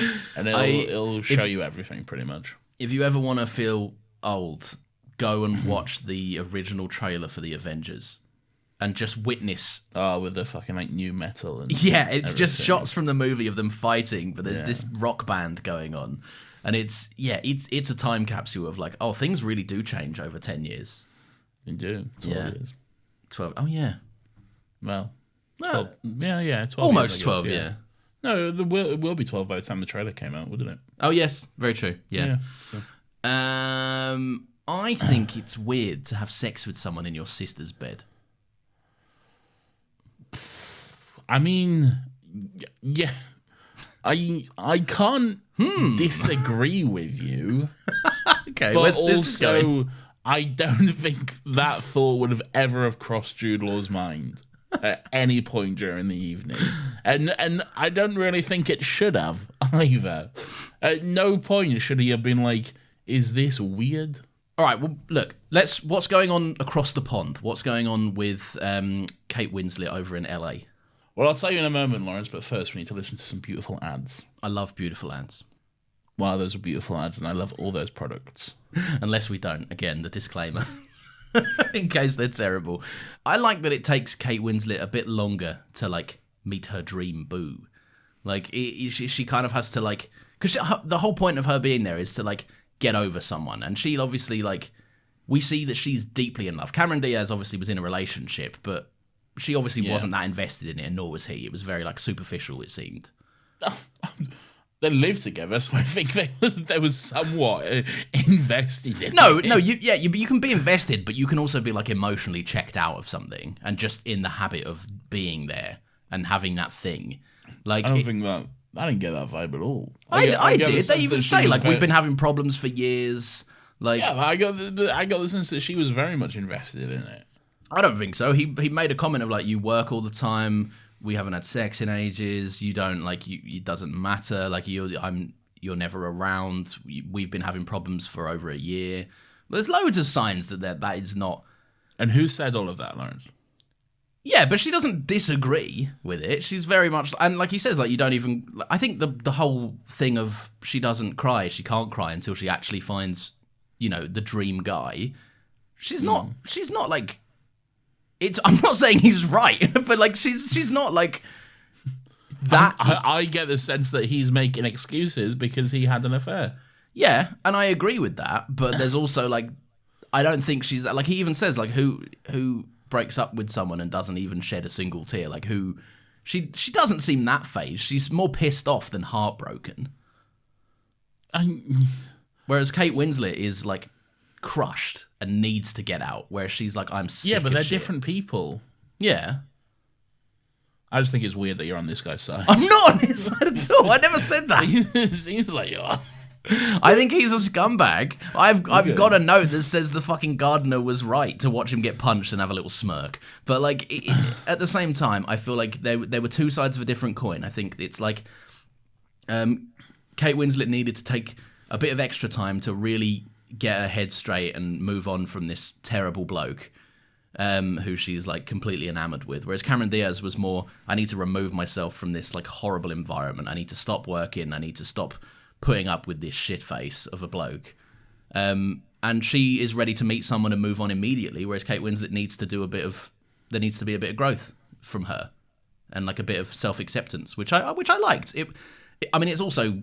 it'll show you everything pretty much. If you ever want to feel old, go and watch the original trailer for the Avengers. And just witness. Oh, with the fucking like new metal. And yeah, it's just shots from the movie of them fighting, but there's this rock band going on, and it's a time capsule of like, oh, things really do change over 10 years. They do. 12 years. 12. Oh yeah. Well, 12. Yeah. 12. Almost years, 12. Yeah. No, it will be 12 by the time the trailer came out, wouldn't it? Oh yes, very true. Yeah. Sure. I think it's weird to have sex with someone in your sister's bed. I mean, yeah, I can't disagree with you. Okay, but also I don't think that thought would have ever crossed Jude Law's mind at any point during the evening, and I don't really think it should have either. At no point should he have been like, "Is this weird?" All right, well, look, what's going on across the pond? What's going on with Kate Winslet over in LA? Well, I'll tell you in a moment, Lawrence, but first we need to listen to some beautiful ads. I love beautiful ads. Wow, those are beautiful ads, and I love all those products. Unless we don't. Again, the disclaimer. In case they're terrible. I like that it takes Kate Winslet a bit longer to, like, meet her dream boo. Like, she kind of has to, like... Because the whole point of her being there is to, like, get over someone. And she obviously, like... We see that she's deeply in love. Cameron Diaz obviously was in a relationship, but... She obviously wasn't that invested in it, and nor was he. It was very, like, superficial, it seemed. They lived together, so I think they was somewhat invested in it. No, you can be invested, but you can also be, like, emotionally checked out of something and just in the habit of being there and having that thing. Like, I didn't get that vibe at all. I did. They even say, like, we've been having problems for years. Like, yeah, I got the sense that she was very much invested in it. I don't think so. He made a comment of like, you work all the time. We haven't had sex in ages. You don't like it doesn't matter. Like you're never around. We've been having problems for over a year. There's loads of signs that is not. And who said all of that, Lawrence? Yeah, but she doesn't disagree with it. She's very much, and like he says, like you don't even. I think the whole thing of she doesn't cry, she can't cry until she actually finds, the dream guy. She's not. She's not like. I'm not saying he's right, but like she's not like that. I get the sense that he's making excuses because he had an affair. Yeah, and I agree with that. But there's also like, I don't think she's like. He even says like who breaks up with someone and doesn't even shed a single tear. Like who, she doesn't seem that phased. She's more pissed off than heartbroken. Whereas Kate Winslet is like crushed and needs to get out. Whereas she's like, I'm sick. Yeah, but of they're shit. different people. Yeah. I just think it's weird that you're on this guy's side. I'm not on his side at all. I never said that. It seems like you are. I think he's a scumbag. I've got a note that says the fucking gardener was right to watch him get punched and have a little smirk. But like at the same time, I feel like they were two sides of a different coin. I think it's like Kate Winslet needed to take a bit of extra time to really get her head straight and move on from this terrible bloke who she's like completely enamored with. Whereas Cameron Diaz was more, I need to remove myself from this like horrible environment. I need to stop working. I need to stop putting up with this shit face of a bloke. And she is ready to meet someone and move on immediately, whereas Kate Winslet needs to do there needs to be a bit of growth from her and like a bit of self-acceptance, which I liked. I mean, it's also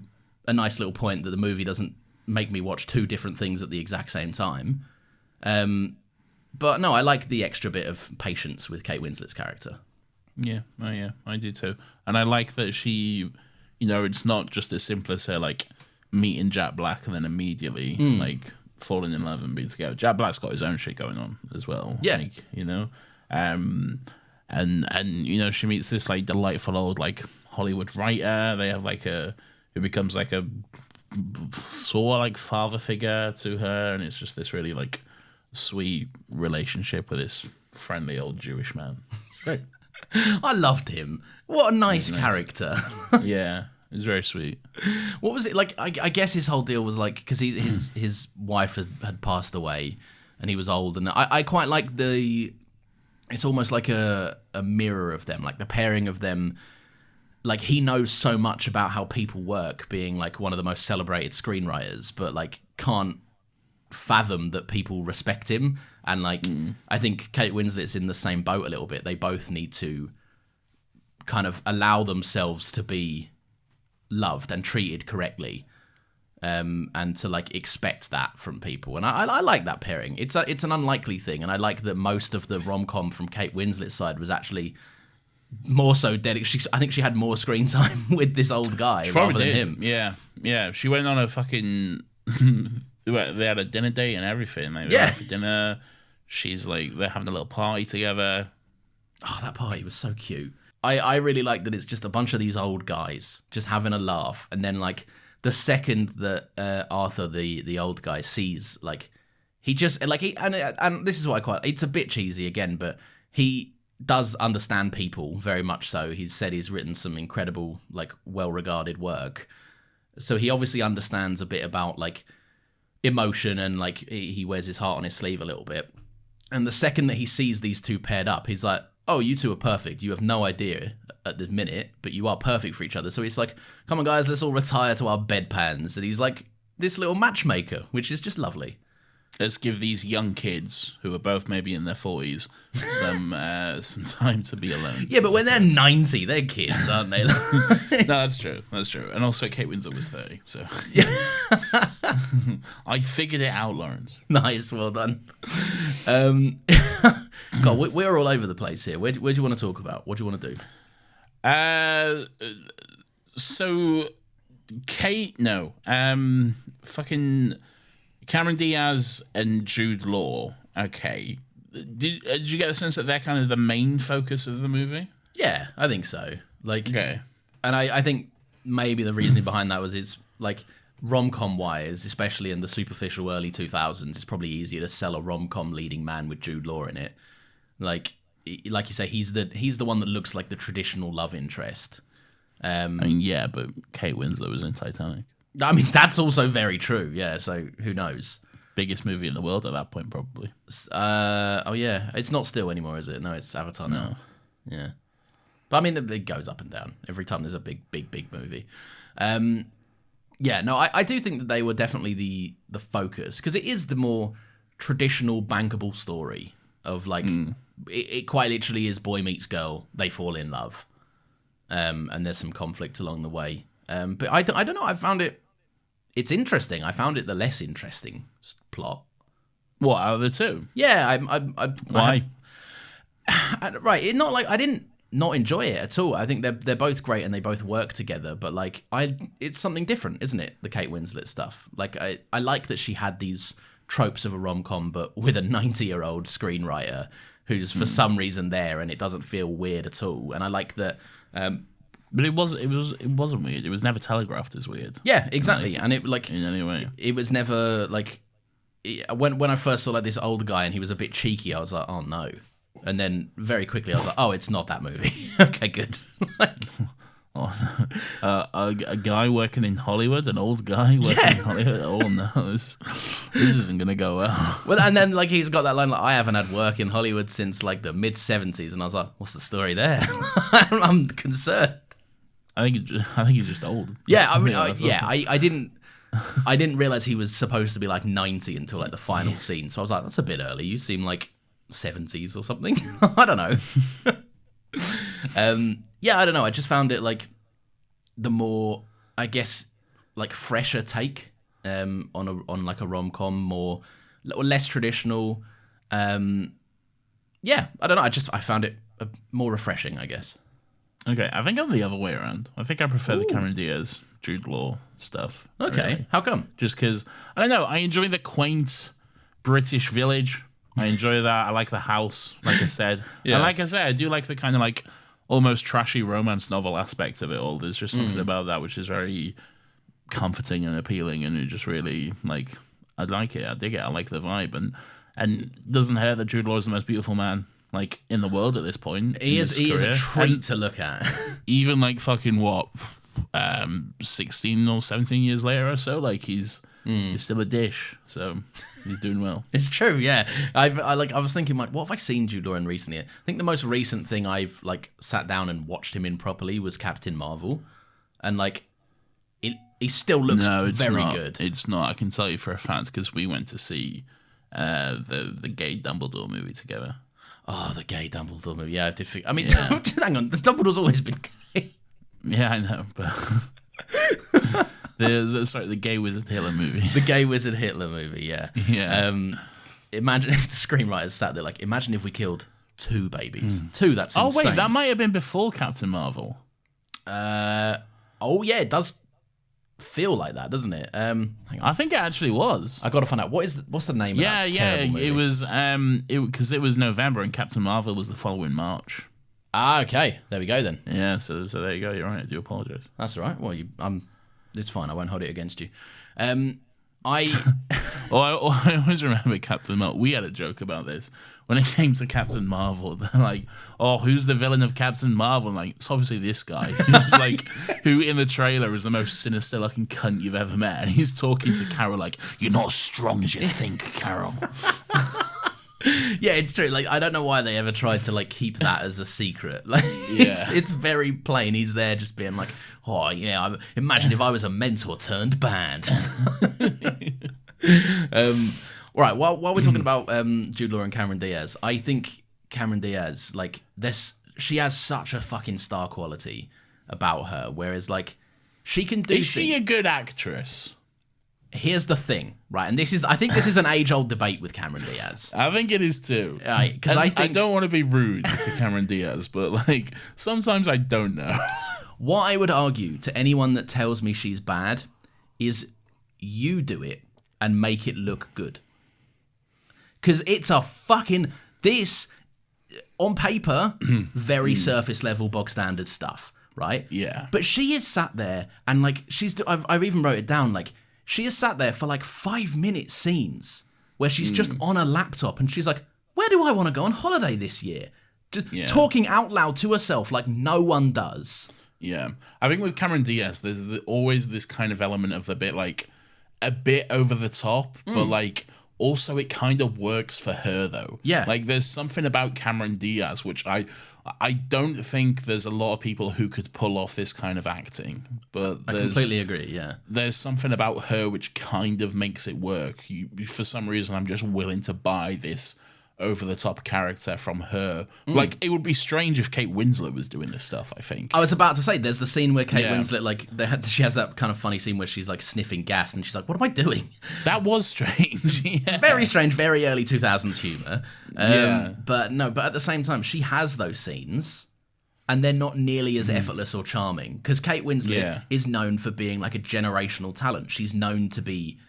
a nice little point that the movie doesn't make me watch two different things at the exact same time. But no, I like the extra bit of patience with Kate Winslet's character. Yeah, I do too. And I like that she, it's not just as simple as her like meeting Jack Black and then immediately like falling in love and being together. Jack Black's got his own shit going on as well. Yeah. Like, and she meets this like delightful old like Hollywood writer. They have like who becomes like a sort of like father figure to her, and it's just this really like sweet relationship with this friendly old Jewish man. It's great. I loved him. What a nice character. Yeah, it was very sweet. What was it like? I guess his whole deal was like because his wife had passed away, and he was old, and I quite like it's almost like a mirror of them, like the pairing of them. Like he knows so much about how people work, being like one of the most celebrated screenwriters, but like can't fathom that people respect him. And like I think Kate Winslet's in the same boat a little bit. They both need to kind of allow themselves to be loved and treated correctly, and to like expect that from people. And I like that pairing. It's an unlikely thing, and I like that most of the rom-com from Kate Winslet's side was actually more so dedicated. I think she had more screen time with this old guy rather than him. Yeah. She went on a fucking. They had a dinner date and everything. They went out for dinner. She's like, they're having a little party together. Oh, that party was so cute. I really like that it's just a bunch of these old guys just having a laugh, and then like the second that Arthur, the old guy, sees like he just like and this is what I quite. It's a bit cheesy again, but he does understand people very much so. He's said he's written some incredible, like, well-regarded work. So he obviously understands a bit about, like, emotion, and, like, he wears his heart on his sleeve a little bit. And the second that he sees these two paired up, he's like, oh, you two are perfect. You have no idea at the minute, but you are perfect for each other. So he's like, come on, guys, let's all retire to our bedpans. And he's like this little matchmaker, which is just lovely. Let's give these young kids, who are both maybe in their 40s, some time to be alone. Yeah, but when they're 90, they're kids, aren't they? No, that's true. That's true. And also, Kate Winslet was 30, so... I figured it out, Lawrence. Nice, well done. God, we're all over the place here. Where do you want to talk about? What do you want to do? So, Kate... No. Fucking... Cameron Diaz and Jude Law. Okay. Did you get the sense that they're kind of the main focus of the movie? Yeah, I think so. Like, okay. And I think maybe the reasoning behind that was it's like rom-com wise, especially in the superficial early 2000s, it's probably easier to sell a rom-com leading man with Jude Law in it. Like you say, he's the one that looks like the traditional love interest. I mean, yeah, but Kate Winslet was in Titanic. I mean, that's also very true. Yeah, so who knows? Biggest movie in the world at that point, probably. Oh yeah, it's not still anymore, is it? No, it's Avatar now. Yeah, but I mean, it goes up and down every time there's a big movie. Yeah, no, I do think that they were definitely the focus, because it is the more traditional bankable story of like it quite literally is boy meets girl, they fall in love, and there's some conflict along the way. But I don't know. I found it's interesting. I found it the less interesting plot. What, out of the two? Yeah, Why? Right, it not like I didn't not enjoy it at all. I think they're both great and they both work together. But like it's something different, isn't it? The Kate Winslet stuff. Like I like that she had these tropes of a rom-com, but with a 90-year-old screenwriter who's for some reason there, and it doesn't feel weird at all. And I like that. But it wasn't weird. It was never telegraphed as weird. Yeah, exactly. And it like in any way, it was never like when I first saw like this old guy and he was a bit cheeky. I was like, oh no. And then very quickly I was like, oh, it's not that movie. Okay, good. A guy working in Hollywood, an old guy working in Hollywood. Oh no, this isn't gonna go well. Well, and then like he's got that line like, I haven't had work in Hollywood since like the mid-70s, and I was like, what's the story there? I'm concerned. I think he's just old. Yeah, I mean, I didn't realize he was supposed to be like 90 until like the final scene. So I was like, that's a bit early. You seem like 70s or something. I don't know. Yeah, I don't know. I just found it like the more, I guess, like fresher take on like a rom-com, more less traditional. Yeah, I don't know. I found it more refreshing, I guess. Okay, I think I'm the other way around. I think I prefer the Cameron Diaz, Jude Law stuff. Okay, really. How come? Just because, I don't know, I enjoy the quaint British village. I enjoy that. I like the house, like I said. Yeah. And like I said, I do like the kind of like almost trashy romance novel aspect of it all. There's just something about that which is very comforting and appealing, and it just really, like, I like it. I dig it. I like the vibe. And it doesn't hurt that Jude Law is the most beautiful man like in the world at this point. He is a treat to look at. Even like fucking 16 or 17 years later or so, like he's still a dish. So he's doing well. It's true, yeah. I was thinking like, what have I seen Jude Law in recently? I think the most recent thing I've like sat down and watched him in properly was Captain Marvel, and like he still looks very good. It's not. I can tell you for a fact because we went to see the gay Dumbledore movie together. Oh, the gay Dumbledore movie. Yeah, I did think. I mean, hang on. The Dumbledore's always been gay. Yeah, I know, but the Gay Wizard Hitler movie. The Gay Wizard Hitler movie. Yeah. Yeah. Imagine if the screenwriters sat there like, imagine if we killed 2 babies. 2. That's insane. Oh wait, that might have been before Captain Marvel. Oh yeah, it does feel like that, doesn't it? Hang on. I think it actually was. I got to find out what's the name of that terrible movie? It was because it was November and Captain Marvel was the following March. Ah, okay. There we go then. Yeah, so there you go. You're right. I do apologize. That's all right. Well, it's fine. I won't hold it against you. I always remember Captain Marvel. We had a joke about this when it came to Captain Marvel. They're like, "Oh, who's the villain of Captain Marvel?" And like, it's obviously this guy. Who's like, who in the trailer is the most sinister looking cunt you've ever met. And he's talking to Carol like, "You're not as strong as you think, Carol." Yeah, it's true. Like, I don't know why they ever tried to like keep that as a secret. Like, it's very plain. He's there just being like, "Oh yeah, imagine if I was a mentor turned bad." All right. While we're talking about Jude Law and Cameron Diaz, I think Cameron Diaz, like, she has such a fucking star quality about her. Whereas, like, she can do. Is she a good actress? Here's the thing, right? And I think this is an age-old debate with Cameron Diaz. I think it is too. Because I don't want to be rude to Cameron Diaz, but like sometimes I don't know. What I would argue to anyone that tells me she's bad is you do it and make it look good. Because it's a fucking this on paper very surface level bog standard stuff, right? Yeah. But she is sat there and like I've even wrote it down like. She has sat there for like 5-minute scenes where she's just on a laptop and she's like, where do I want to go on holiday this year? Just talking out loud to herself like no one does. Yeah, I think with Cameron Diaz, there's always this kind of element of a bit over the top, but like also it kind of works for her though. Yeah. Like there's something about Cameron Diaz which I don't think there's a lot of people who could pull off this kind of acting, but I completely agree. Yeah. there's something about her which kind of makes it work. For some reason, I'm just willing to buy this over-the-top character from her. Like, it would be strange if Kate Winslet was doing this stuff, I think. I was about to say, there's the scene where Kate Yeah. Winslet, like, she has that kind of funny scene where she's, like, sniffing gas, and she's like, what am I doing? That was strange. Yeah. Very strange, very early 2000s humour. Yeah. But at the same time, she has those scenes, and they're not nearly as effortless or charming. Because Kate Winslet Yeah. is known for being, like, a generational talent. She's known to be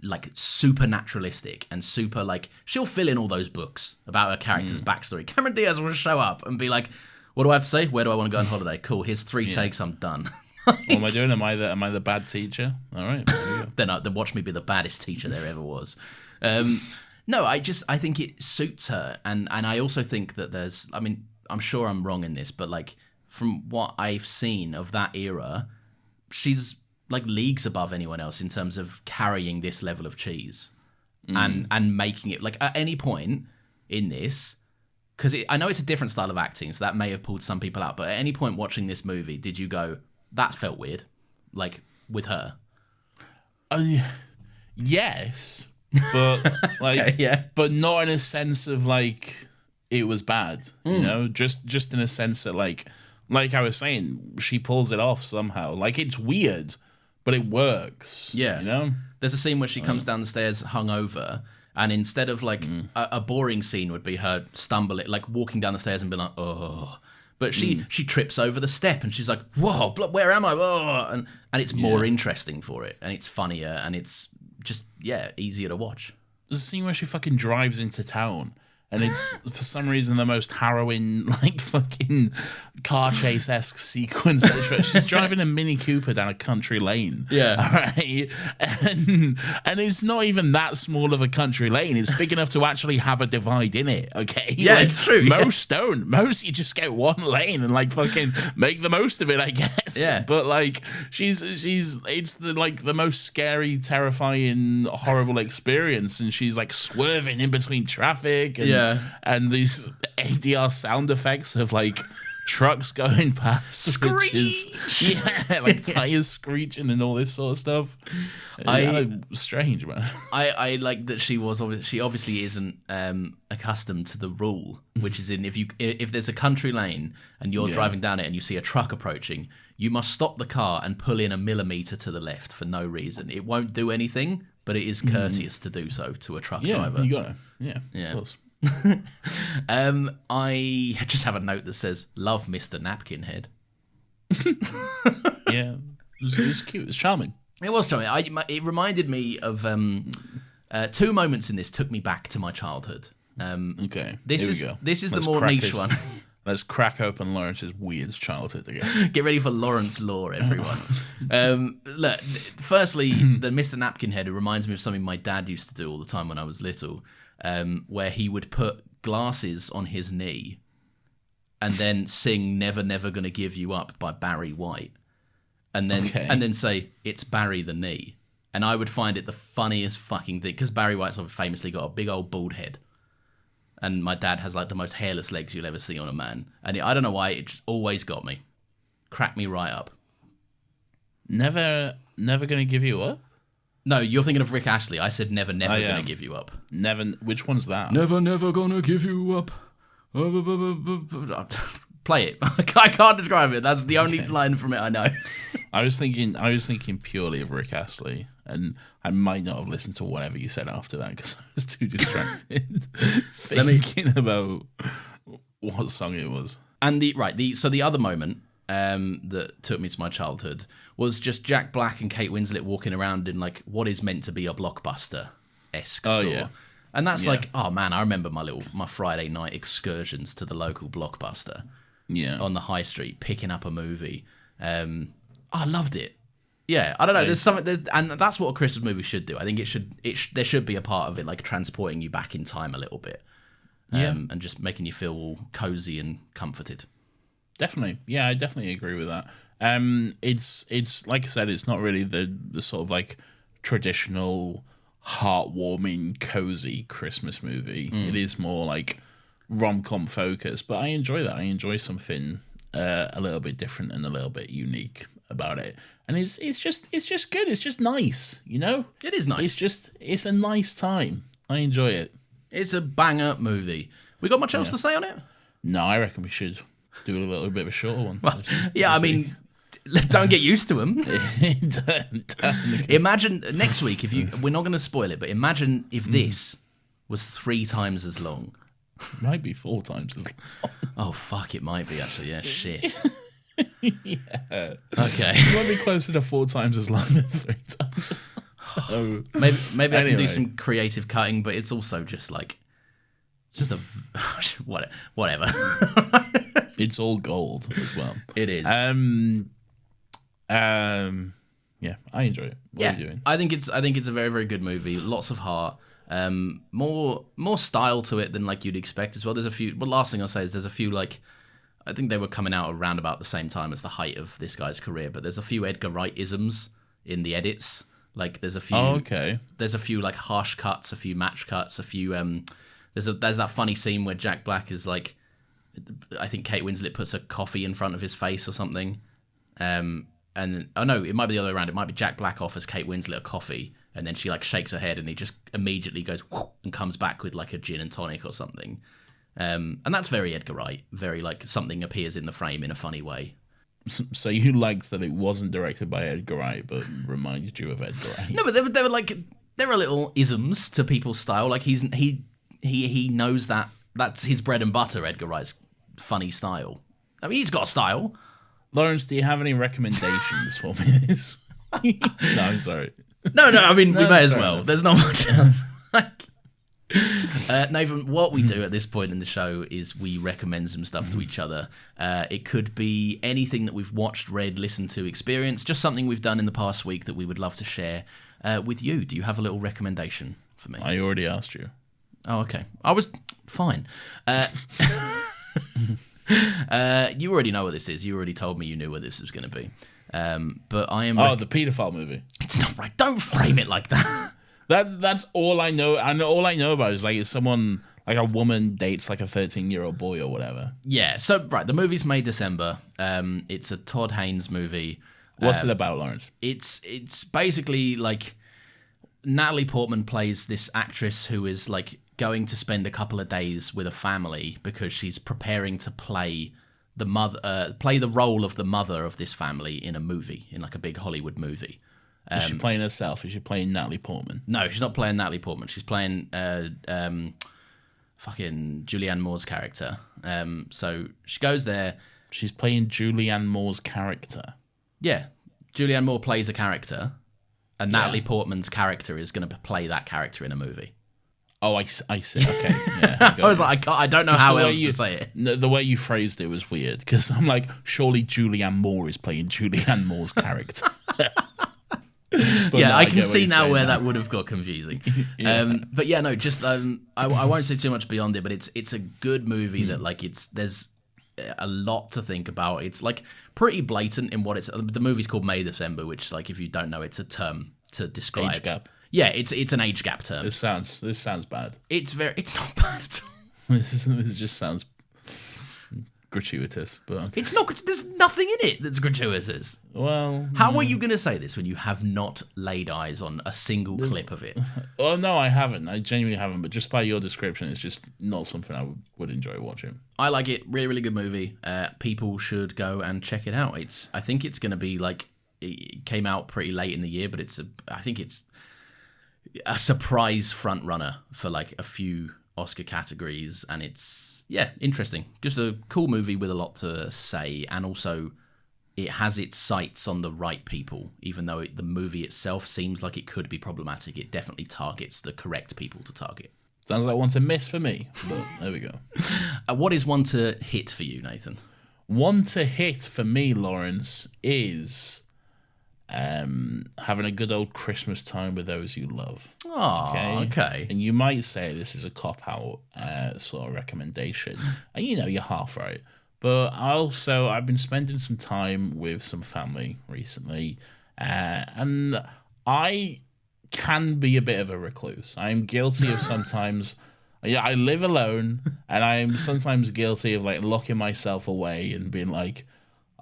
like super naturalistic and super like she'll fill in all those books about her character's backstory. Cameron Diaz will show up and be like, what do I have to say? Where do I want to go on holiday? Cool, here's 3 takes, I'm done. What am I doing? Am I the bad teacher? All right. There you go. Then watch me be the baddest teacher there ever was. No, I think it suits her, and I also think that there's, I mean, I'm sure I'm wrong in this, but like from what I've seen of that era, she's like leagues above anyone else in terms of carrying this level of cheese and making it like at any point in this, because I know it's a different style of acting, so that may have pulled some people out, but at any point watching this movie, did you go, that felt weird, like with her? Yes, but like, Okay, yeah. but not in a sense of like it was bad. You know, just in a sense that like I was saying, she pulls it off somehow. Like it's weird, but it works. Yeah. You know? There's a scene where she comes down the stairs hungover, and instead of like a boring scene would be her stumbling, like walking down the stairs and be like, oh. But she trips over the step and she's like, whoa, where am I? Oh. And it's more interesting for it, and it's funnier, and it's just, easier to watch. There's a scene where she fucking drives into town, and it's for some reason the most harrowing, like fucking car chase-esque sequence. She's driving a Mini Cooper down a country lane. Yeah. All right. And it's not even that small of a country lane. It's big enough to actually have a divide in it. Okay. Yeah, Like, it's true. Most don't. Most you just get one lane and like fucking make the most of it, I guess. Yeah. But like she's it's the most scary, terrifying, horrible experience, and she's like swerving in between traffic and and these ADR sound effects of like trucks going past, Screech! like tires screeching and all this sort of stuff. Strange, man. I like that she obviously isn't accustomed to the rule, which is if there's a country lane and you're driving down it and you see a truck approaching, you must stop the car and pull in a millimeter to the left for no reason. It won't do anything, but it is courteous to do so to a truck driver. You gotta, of course. I just have a note that says, "Love Mr. Napkin Head." Yeah, it was cute. It was charming. It was charming. It reminded me of 2 moments in this. Took me back to my childhood. Okay, This here is we go. this is Let's the more crack niche this- one. Let's crack open Lawrence's weird childhood again. Get ready for Lawrence Law, everyone. Look, firstly, the Mr. Napkin Head, it reminds me of something my dad used to do all the time when I was little, where he would put glasses on his knee and then sing Never, Never Gonna Give You Up by Barry White. And then say, it's Barry the Knee. And I would find it the funniest fucking thing, because Barry White's famously got a big old bald head. And my dad has like the most hairless legs you'll ever see on a man. And I don't know why, it just always got me. Cracked me right up. Never Gonna Give You Up? No, you're thinking of Rick Astley. I said never, never I gonna am. give you up. Never. Which one's that? Never, never gonna give you up. Play it. I can't describe it. That's the only line from it I know. I was thinking purely of Rick Astley, and I might not have listened to whatever you said after that because I was too distracted thinking about what song it was. And the other moment that took me to my childhood was just Jack Black and Kate Winslet walking around in like what is meant to be a Blockbuster-esque store. Yeah. And that's like, oh man, I remember my Friday night excursions to the local Blockbuster. Yeah. On the high street, picking up a movie. I loved it. Yeah, I don't know. There's something, and that's what a Christmas movie should do. I think there should be a part of it like transporting you back in time a little bit, and just making you feel all cozy and comforted. Definitely. Yeah, I definitely agree with that. It's like I said, it's not really the sort of like traditional heartwarming, cozy Christmas movie. It is more like rom-com focused, but I enjoy that. I enjoy something a little bit different and a little bit unique about it. And it's just good. It's just nice, you know? It is nice. It's a nice time. I enjoy it. It's a banger movie. We got much else to say on it? No, I reckon we should do a little bit of a shorter one. Well, yeah, I mean, don't get used to them. Imagine next week, we're not going to spoil it, but imagine if this was 3 times as long. It might be 4 times as long. Oh, fuck, it might be actually. Yeah, shit. Yeah. Okay. It might be closer to 4 times as long than 3 times. So maybe I can anyway. do some creative cutting, but it's also just like, just a whatever. It's all gold as well. It is. Yeah, I enjoy it. What are you doing? I think it's a very, very good movie. Lots of heart. More style to it than like you'd expect as well. There's a few. Well, last thing I'll say is there's a few like, I think they were coming out around about the same time as the height of this guy's career. But there's a few Edgar Wright isms in the edits. Like there's a few. Oh, okay. There's a few like harsh cuts, a few match cuts, a few. There's that funny scene where Jack Black is like, I think Kate Winslet puts a coffee in front of his face or something. And oh no, it might be the other way around. It might be Jack Black offers Kate Winslet a coffee, and then she like shakes her head, and he just immediately goes and comes back with like a gin and tonic or something. And that's very Edgar Wright. Very like something appears in the frame in a funny way. So you liked that it wasn't directed by Edgar Wright, but reminded you of Edgar Wright? No, but they were like, there are little isms to people's style. Like he knows that's his bread and butter. Edgar Wright's funny style. I mean, he's got a style. Lawrence, do you have any recommendations for me? No, I'm sorry. No, I mean, we may as fair well. enough. There's not much else. Nathan, what we do at this point in the show is we recommend some stuff to each other. It could be anything that we've watched, read, listened to, experienced, just something we've done in the past week that we would love to share with you. Do you have a little recommendation for me? I already asked you. Oh, okay. I was fine. You already know what this is. You already told me you knew what this was going to be. But I am... the paedophile movie. It's not right. Don't frame it like that. That's all I know. And all I know about is like someone, like a woman dates like a 13-year-old boy or whatever. Yeah. So, right. The movie's May December. It's a Todd Haynes movie. What's it about, Lawrence? It's basically like Natalie Portman plays this actress who is like going to spend a couple of days with a family because she's preparing to play the role of the mother of this family in a movie, in like a big Hollywood movie. Is she playing herself? Is she playing Natalie Portman? No, she's not playing Natalie Portman. She's playing fucking Julianne Moore's character. So she goes there. She's playing Julianne Moore's character. Yeah, Julianne Moore plays a character, and Natalie Portman's character is going to play that character in a movie. Oh, I see. Okay, yeah. I was like, I don't know how else to say it. No, the way you phrased it was weird because I'm like, surely Julianne Moore is playing Julianne Moore's character. Yeah, no, I can get what see you're now saying where now. that would have got confusing. Yeah. But yeah, no, just I won't say too much beyond it. But it's a good movie that like there's a lot to think about. It's like pretty blatant in what it's. The movie's called May December, which like if you don't know, it's a term to describe Age gap. Yeah, it's an age gap term. This sounds bad. It's not bad at all. This just sounds gratuitous, but okay. It's not. There's nothing in it that's gratuitous. Well, How are you going to say this when you have not laid eyes on a single clip of it? well, no, I haven't. I genuinely haven't. But just by your description, it's just not something I would enjoy watching. I like it. Really, really good movie. People should go and check it out. I think it's going to be like, it came out pretty late in the year, but I think it's a surprise front runner for like a few Oscar categories, and it's interesting. Just a cool movie with a lot to say, and also it has its sights on the right people. Even though the movie itself seems like it could be problematic, it definitely targets the correct people to target. Sounds like one to miss for me, but there we go. What is one to hit for you, Nathan? One to hit for me, Lawrence, is having a good old Christmas time with those you love. Oh, okay. And you might say this is a cop-out sort of recommendation. And you're half right. But I've been spending some time with some family recently, and I can be a bit of a recluse. I am guilty of sometimes. Yeah, I live alone, and I am sometimes guilty of like locking myself away and being like,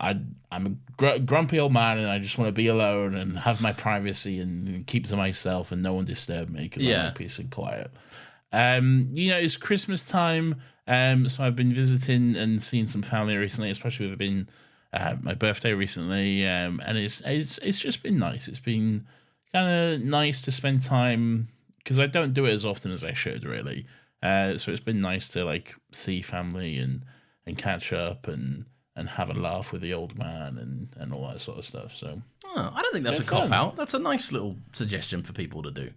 I'm a grumpy old man, and I just want to be alone and have my privacy and keep to myself and no one disturb me because I like peace and quiet. It's Christmas time, so I've been visiting and seeing some family recently, especially with it being my birthday recently, and it's just been nice. It's been kind of nice to spend time because I don't do it as often as I should, really. So it's been nice to like see family and catch up and have a laugh with the old man and all that sort of stuff. So I don't think that's a cop out. That's a nice little suggestion for people to do.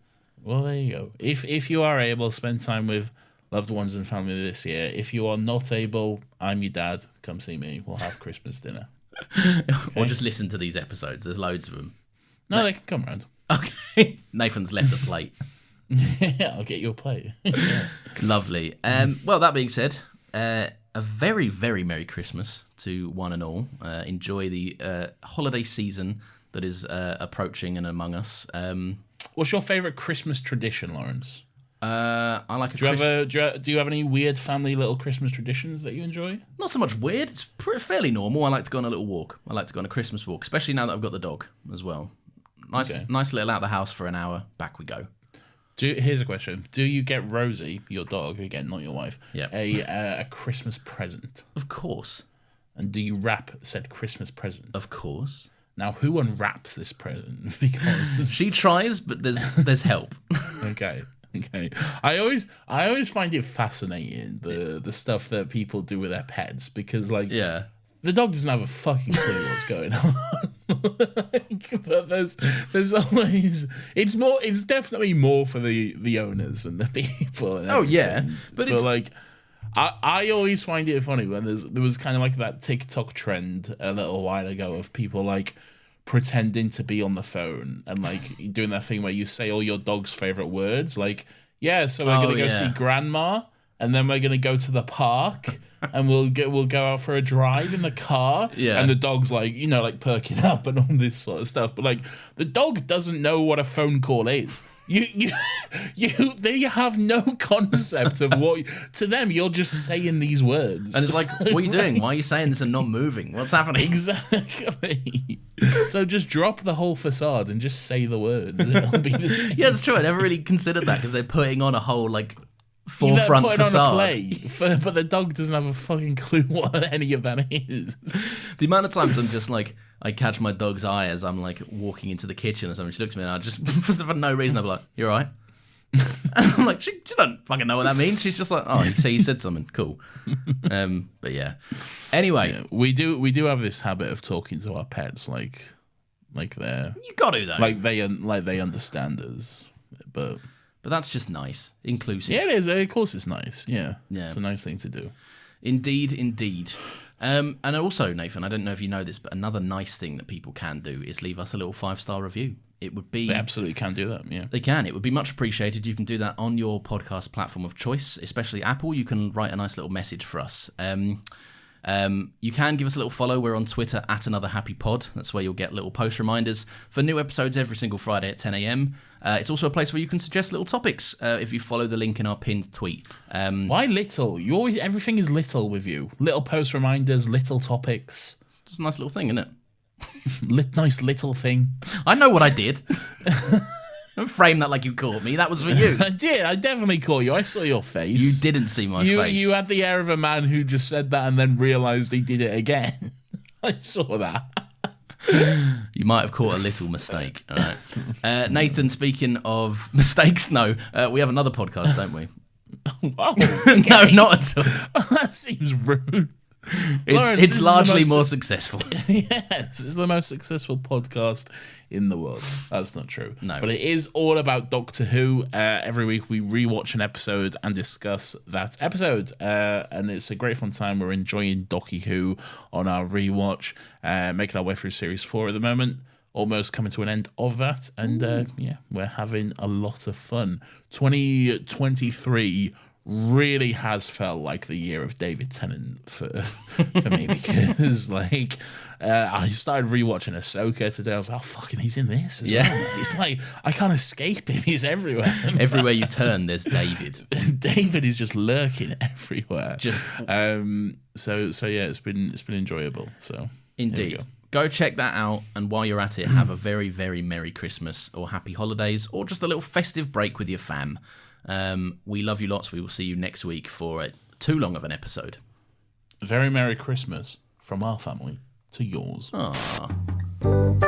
Well, there you go. If you are able to spend time with loved ones and family this year, if you are not able, I'm your dad. Come see me. We'll have Christmas dinner. Okay? Or just listen to these episodes. There's loads of them. No, they can come round. Okay. Nathan's left a plate. Yeah, I'll get you a plate. Yeah. Lovely. Well, that being said, a very, very Merry Christmas to one and all. Enjoy the holiday season that is approaching and among us. What's your favourite Christmas tradition, Lawrence? I like do you have any weird family little Christmas traditions that you enjoy? Not so much weird. It's fairly normal. I like to go on a little walk. I like to go on a Christmas walk, especially now that I've got the dog as well. Nice little out the house for an hour. Back we go. Here's a question: do you get Rosie, your dog, again, not your wife, a Christmas present? Of course. And do you wrap said Christmas present? Of course. Now, who unwraps this present? Because she tries, but there's help. Okay. I always find it fascinating the stuff that people do with their pets because the dog doesn't have a fucking clue what's going on. But there's always it's definitely more for the owners and the people. And but like I always find it funny when there was kind of like that TikTok trend a little while ago of people like pretending to be on the phone and like doing that thing where you say all your dog's favorite words, like so we're gonna go see grandma and then we're gonna go to the park and we'll go out for a drive in the car and the dog's like like perking up and all this sort of stuff, but like the dog doesn't know what a phone call is. They have no concept of what to them. You're just saying these words, and it's like, what are you doing? Why are you saying this and not moving? What's happening? Exactly. So just drop the whole facade and just say the words. It'll be the same. Yeah, it's true. I never really considered that because they're putting on a whole like forefront facade. On a play, but the dog doesn't have a fucking clue what any of that is. The amount of times I'm just like, I catch my dog's eye as I'm like walking into the kitchen or something. She looks at me and I just, for no reason, I'll be like, "You all right?" And I'm like, she doesn't fucking know what that means. She's just like, "Oh, you said something, cool." But yeah. Anyway, we do have this habit of talking to our pets like they're you got to though, like they understand us, but that's just nice, inclusive. Yeah, it is. Of course, it's nice. Yeah, yeah, it's a nice thing to do. Indeed. And also, Nathan, I don't know if you know this, but another nice thing that people can do is leave us a little 5-star review. It would be... They absolutely can do that, yeah. They can. It would be much appreciated. You can do that on your podcast platform of choice, especially Apple. You can write a nice little message for us. You can give us a little follow. We're on Twitter @AnotherHappyPod. That's where you'll get little post reminders for new episodes every single Friday at 10 a.m. It's also a place where you can suggest little topics if you follow the link in our pinned tweet. Why little? Everything is little with you. Little post reminders, little topics. It's a nice little thing, isn't it? Nice little thing. I know what I did. Don't frame that like you caught me. That was for you. I did. I definitely caught you. I saw your face. You didn't see my face. You had the air of a man who just said that and then realised he did it again. I saw that. You might have caught a little mistake. All right. Nathan, speaking of mistakes, no, we have another podcast, don't we? Oh, okay. No, not at all. That seems rude. Lawrence, it's largely more successful. Yes, it's the most successful podcast in the world. That's not true. No. But it is all about Doctor Who. Every week we rewatch an episode and discuss that episode. And it's a great fun time. We're enjoying Docky Who on our rewatch, making our way through Series 4 at the moment. Almost coming to an end of that. And we're having a lot of fun. 2023 really has felt like the year of David Tennant for me because like I started rewatching Ahsoka today. I was like, oh fucking, he's in this as well. It's like I can't escape him. He's everywhere. Everywhere you turn, there's David. David is just lurking everywhere. So yeah, it's been enjoyable. So indeed. Go check that out, and while you're at it, have a very, very Merry Christmas or Happy Holidays, or just a little festive break with your fam. We love you lots. We will see you next week for too long of an episode. Very Merry Christmas from our family to yours. Aww.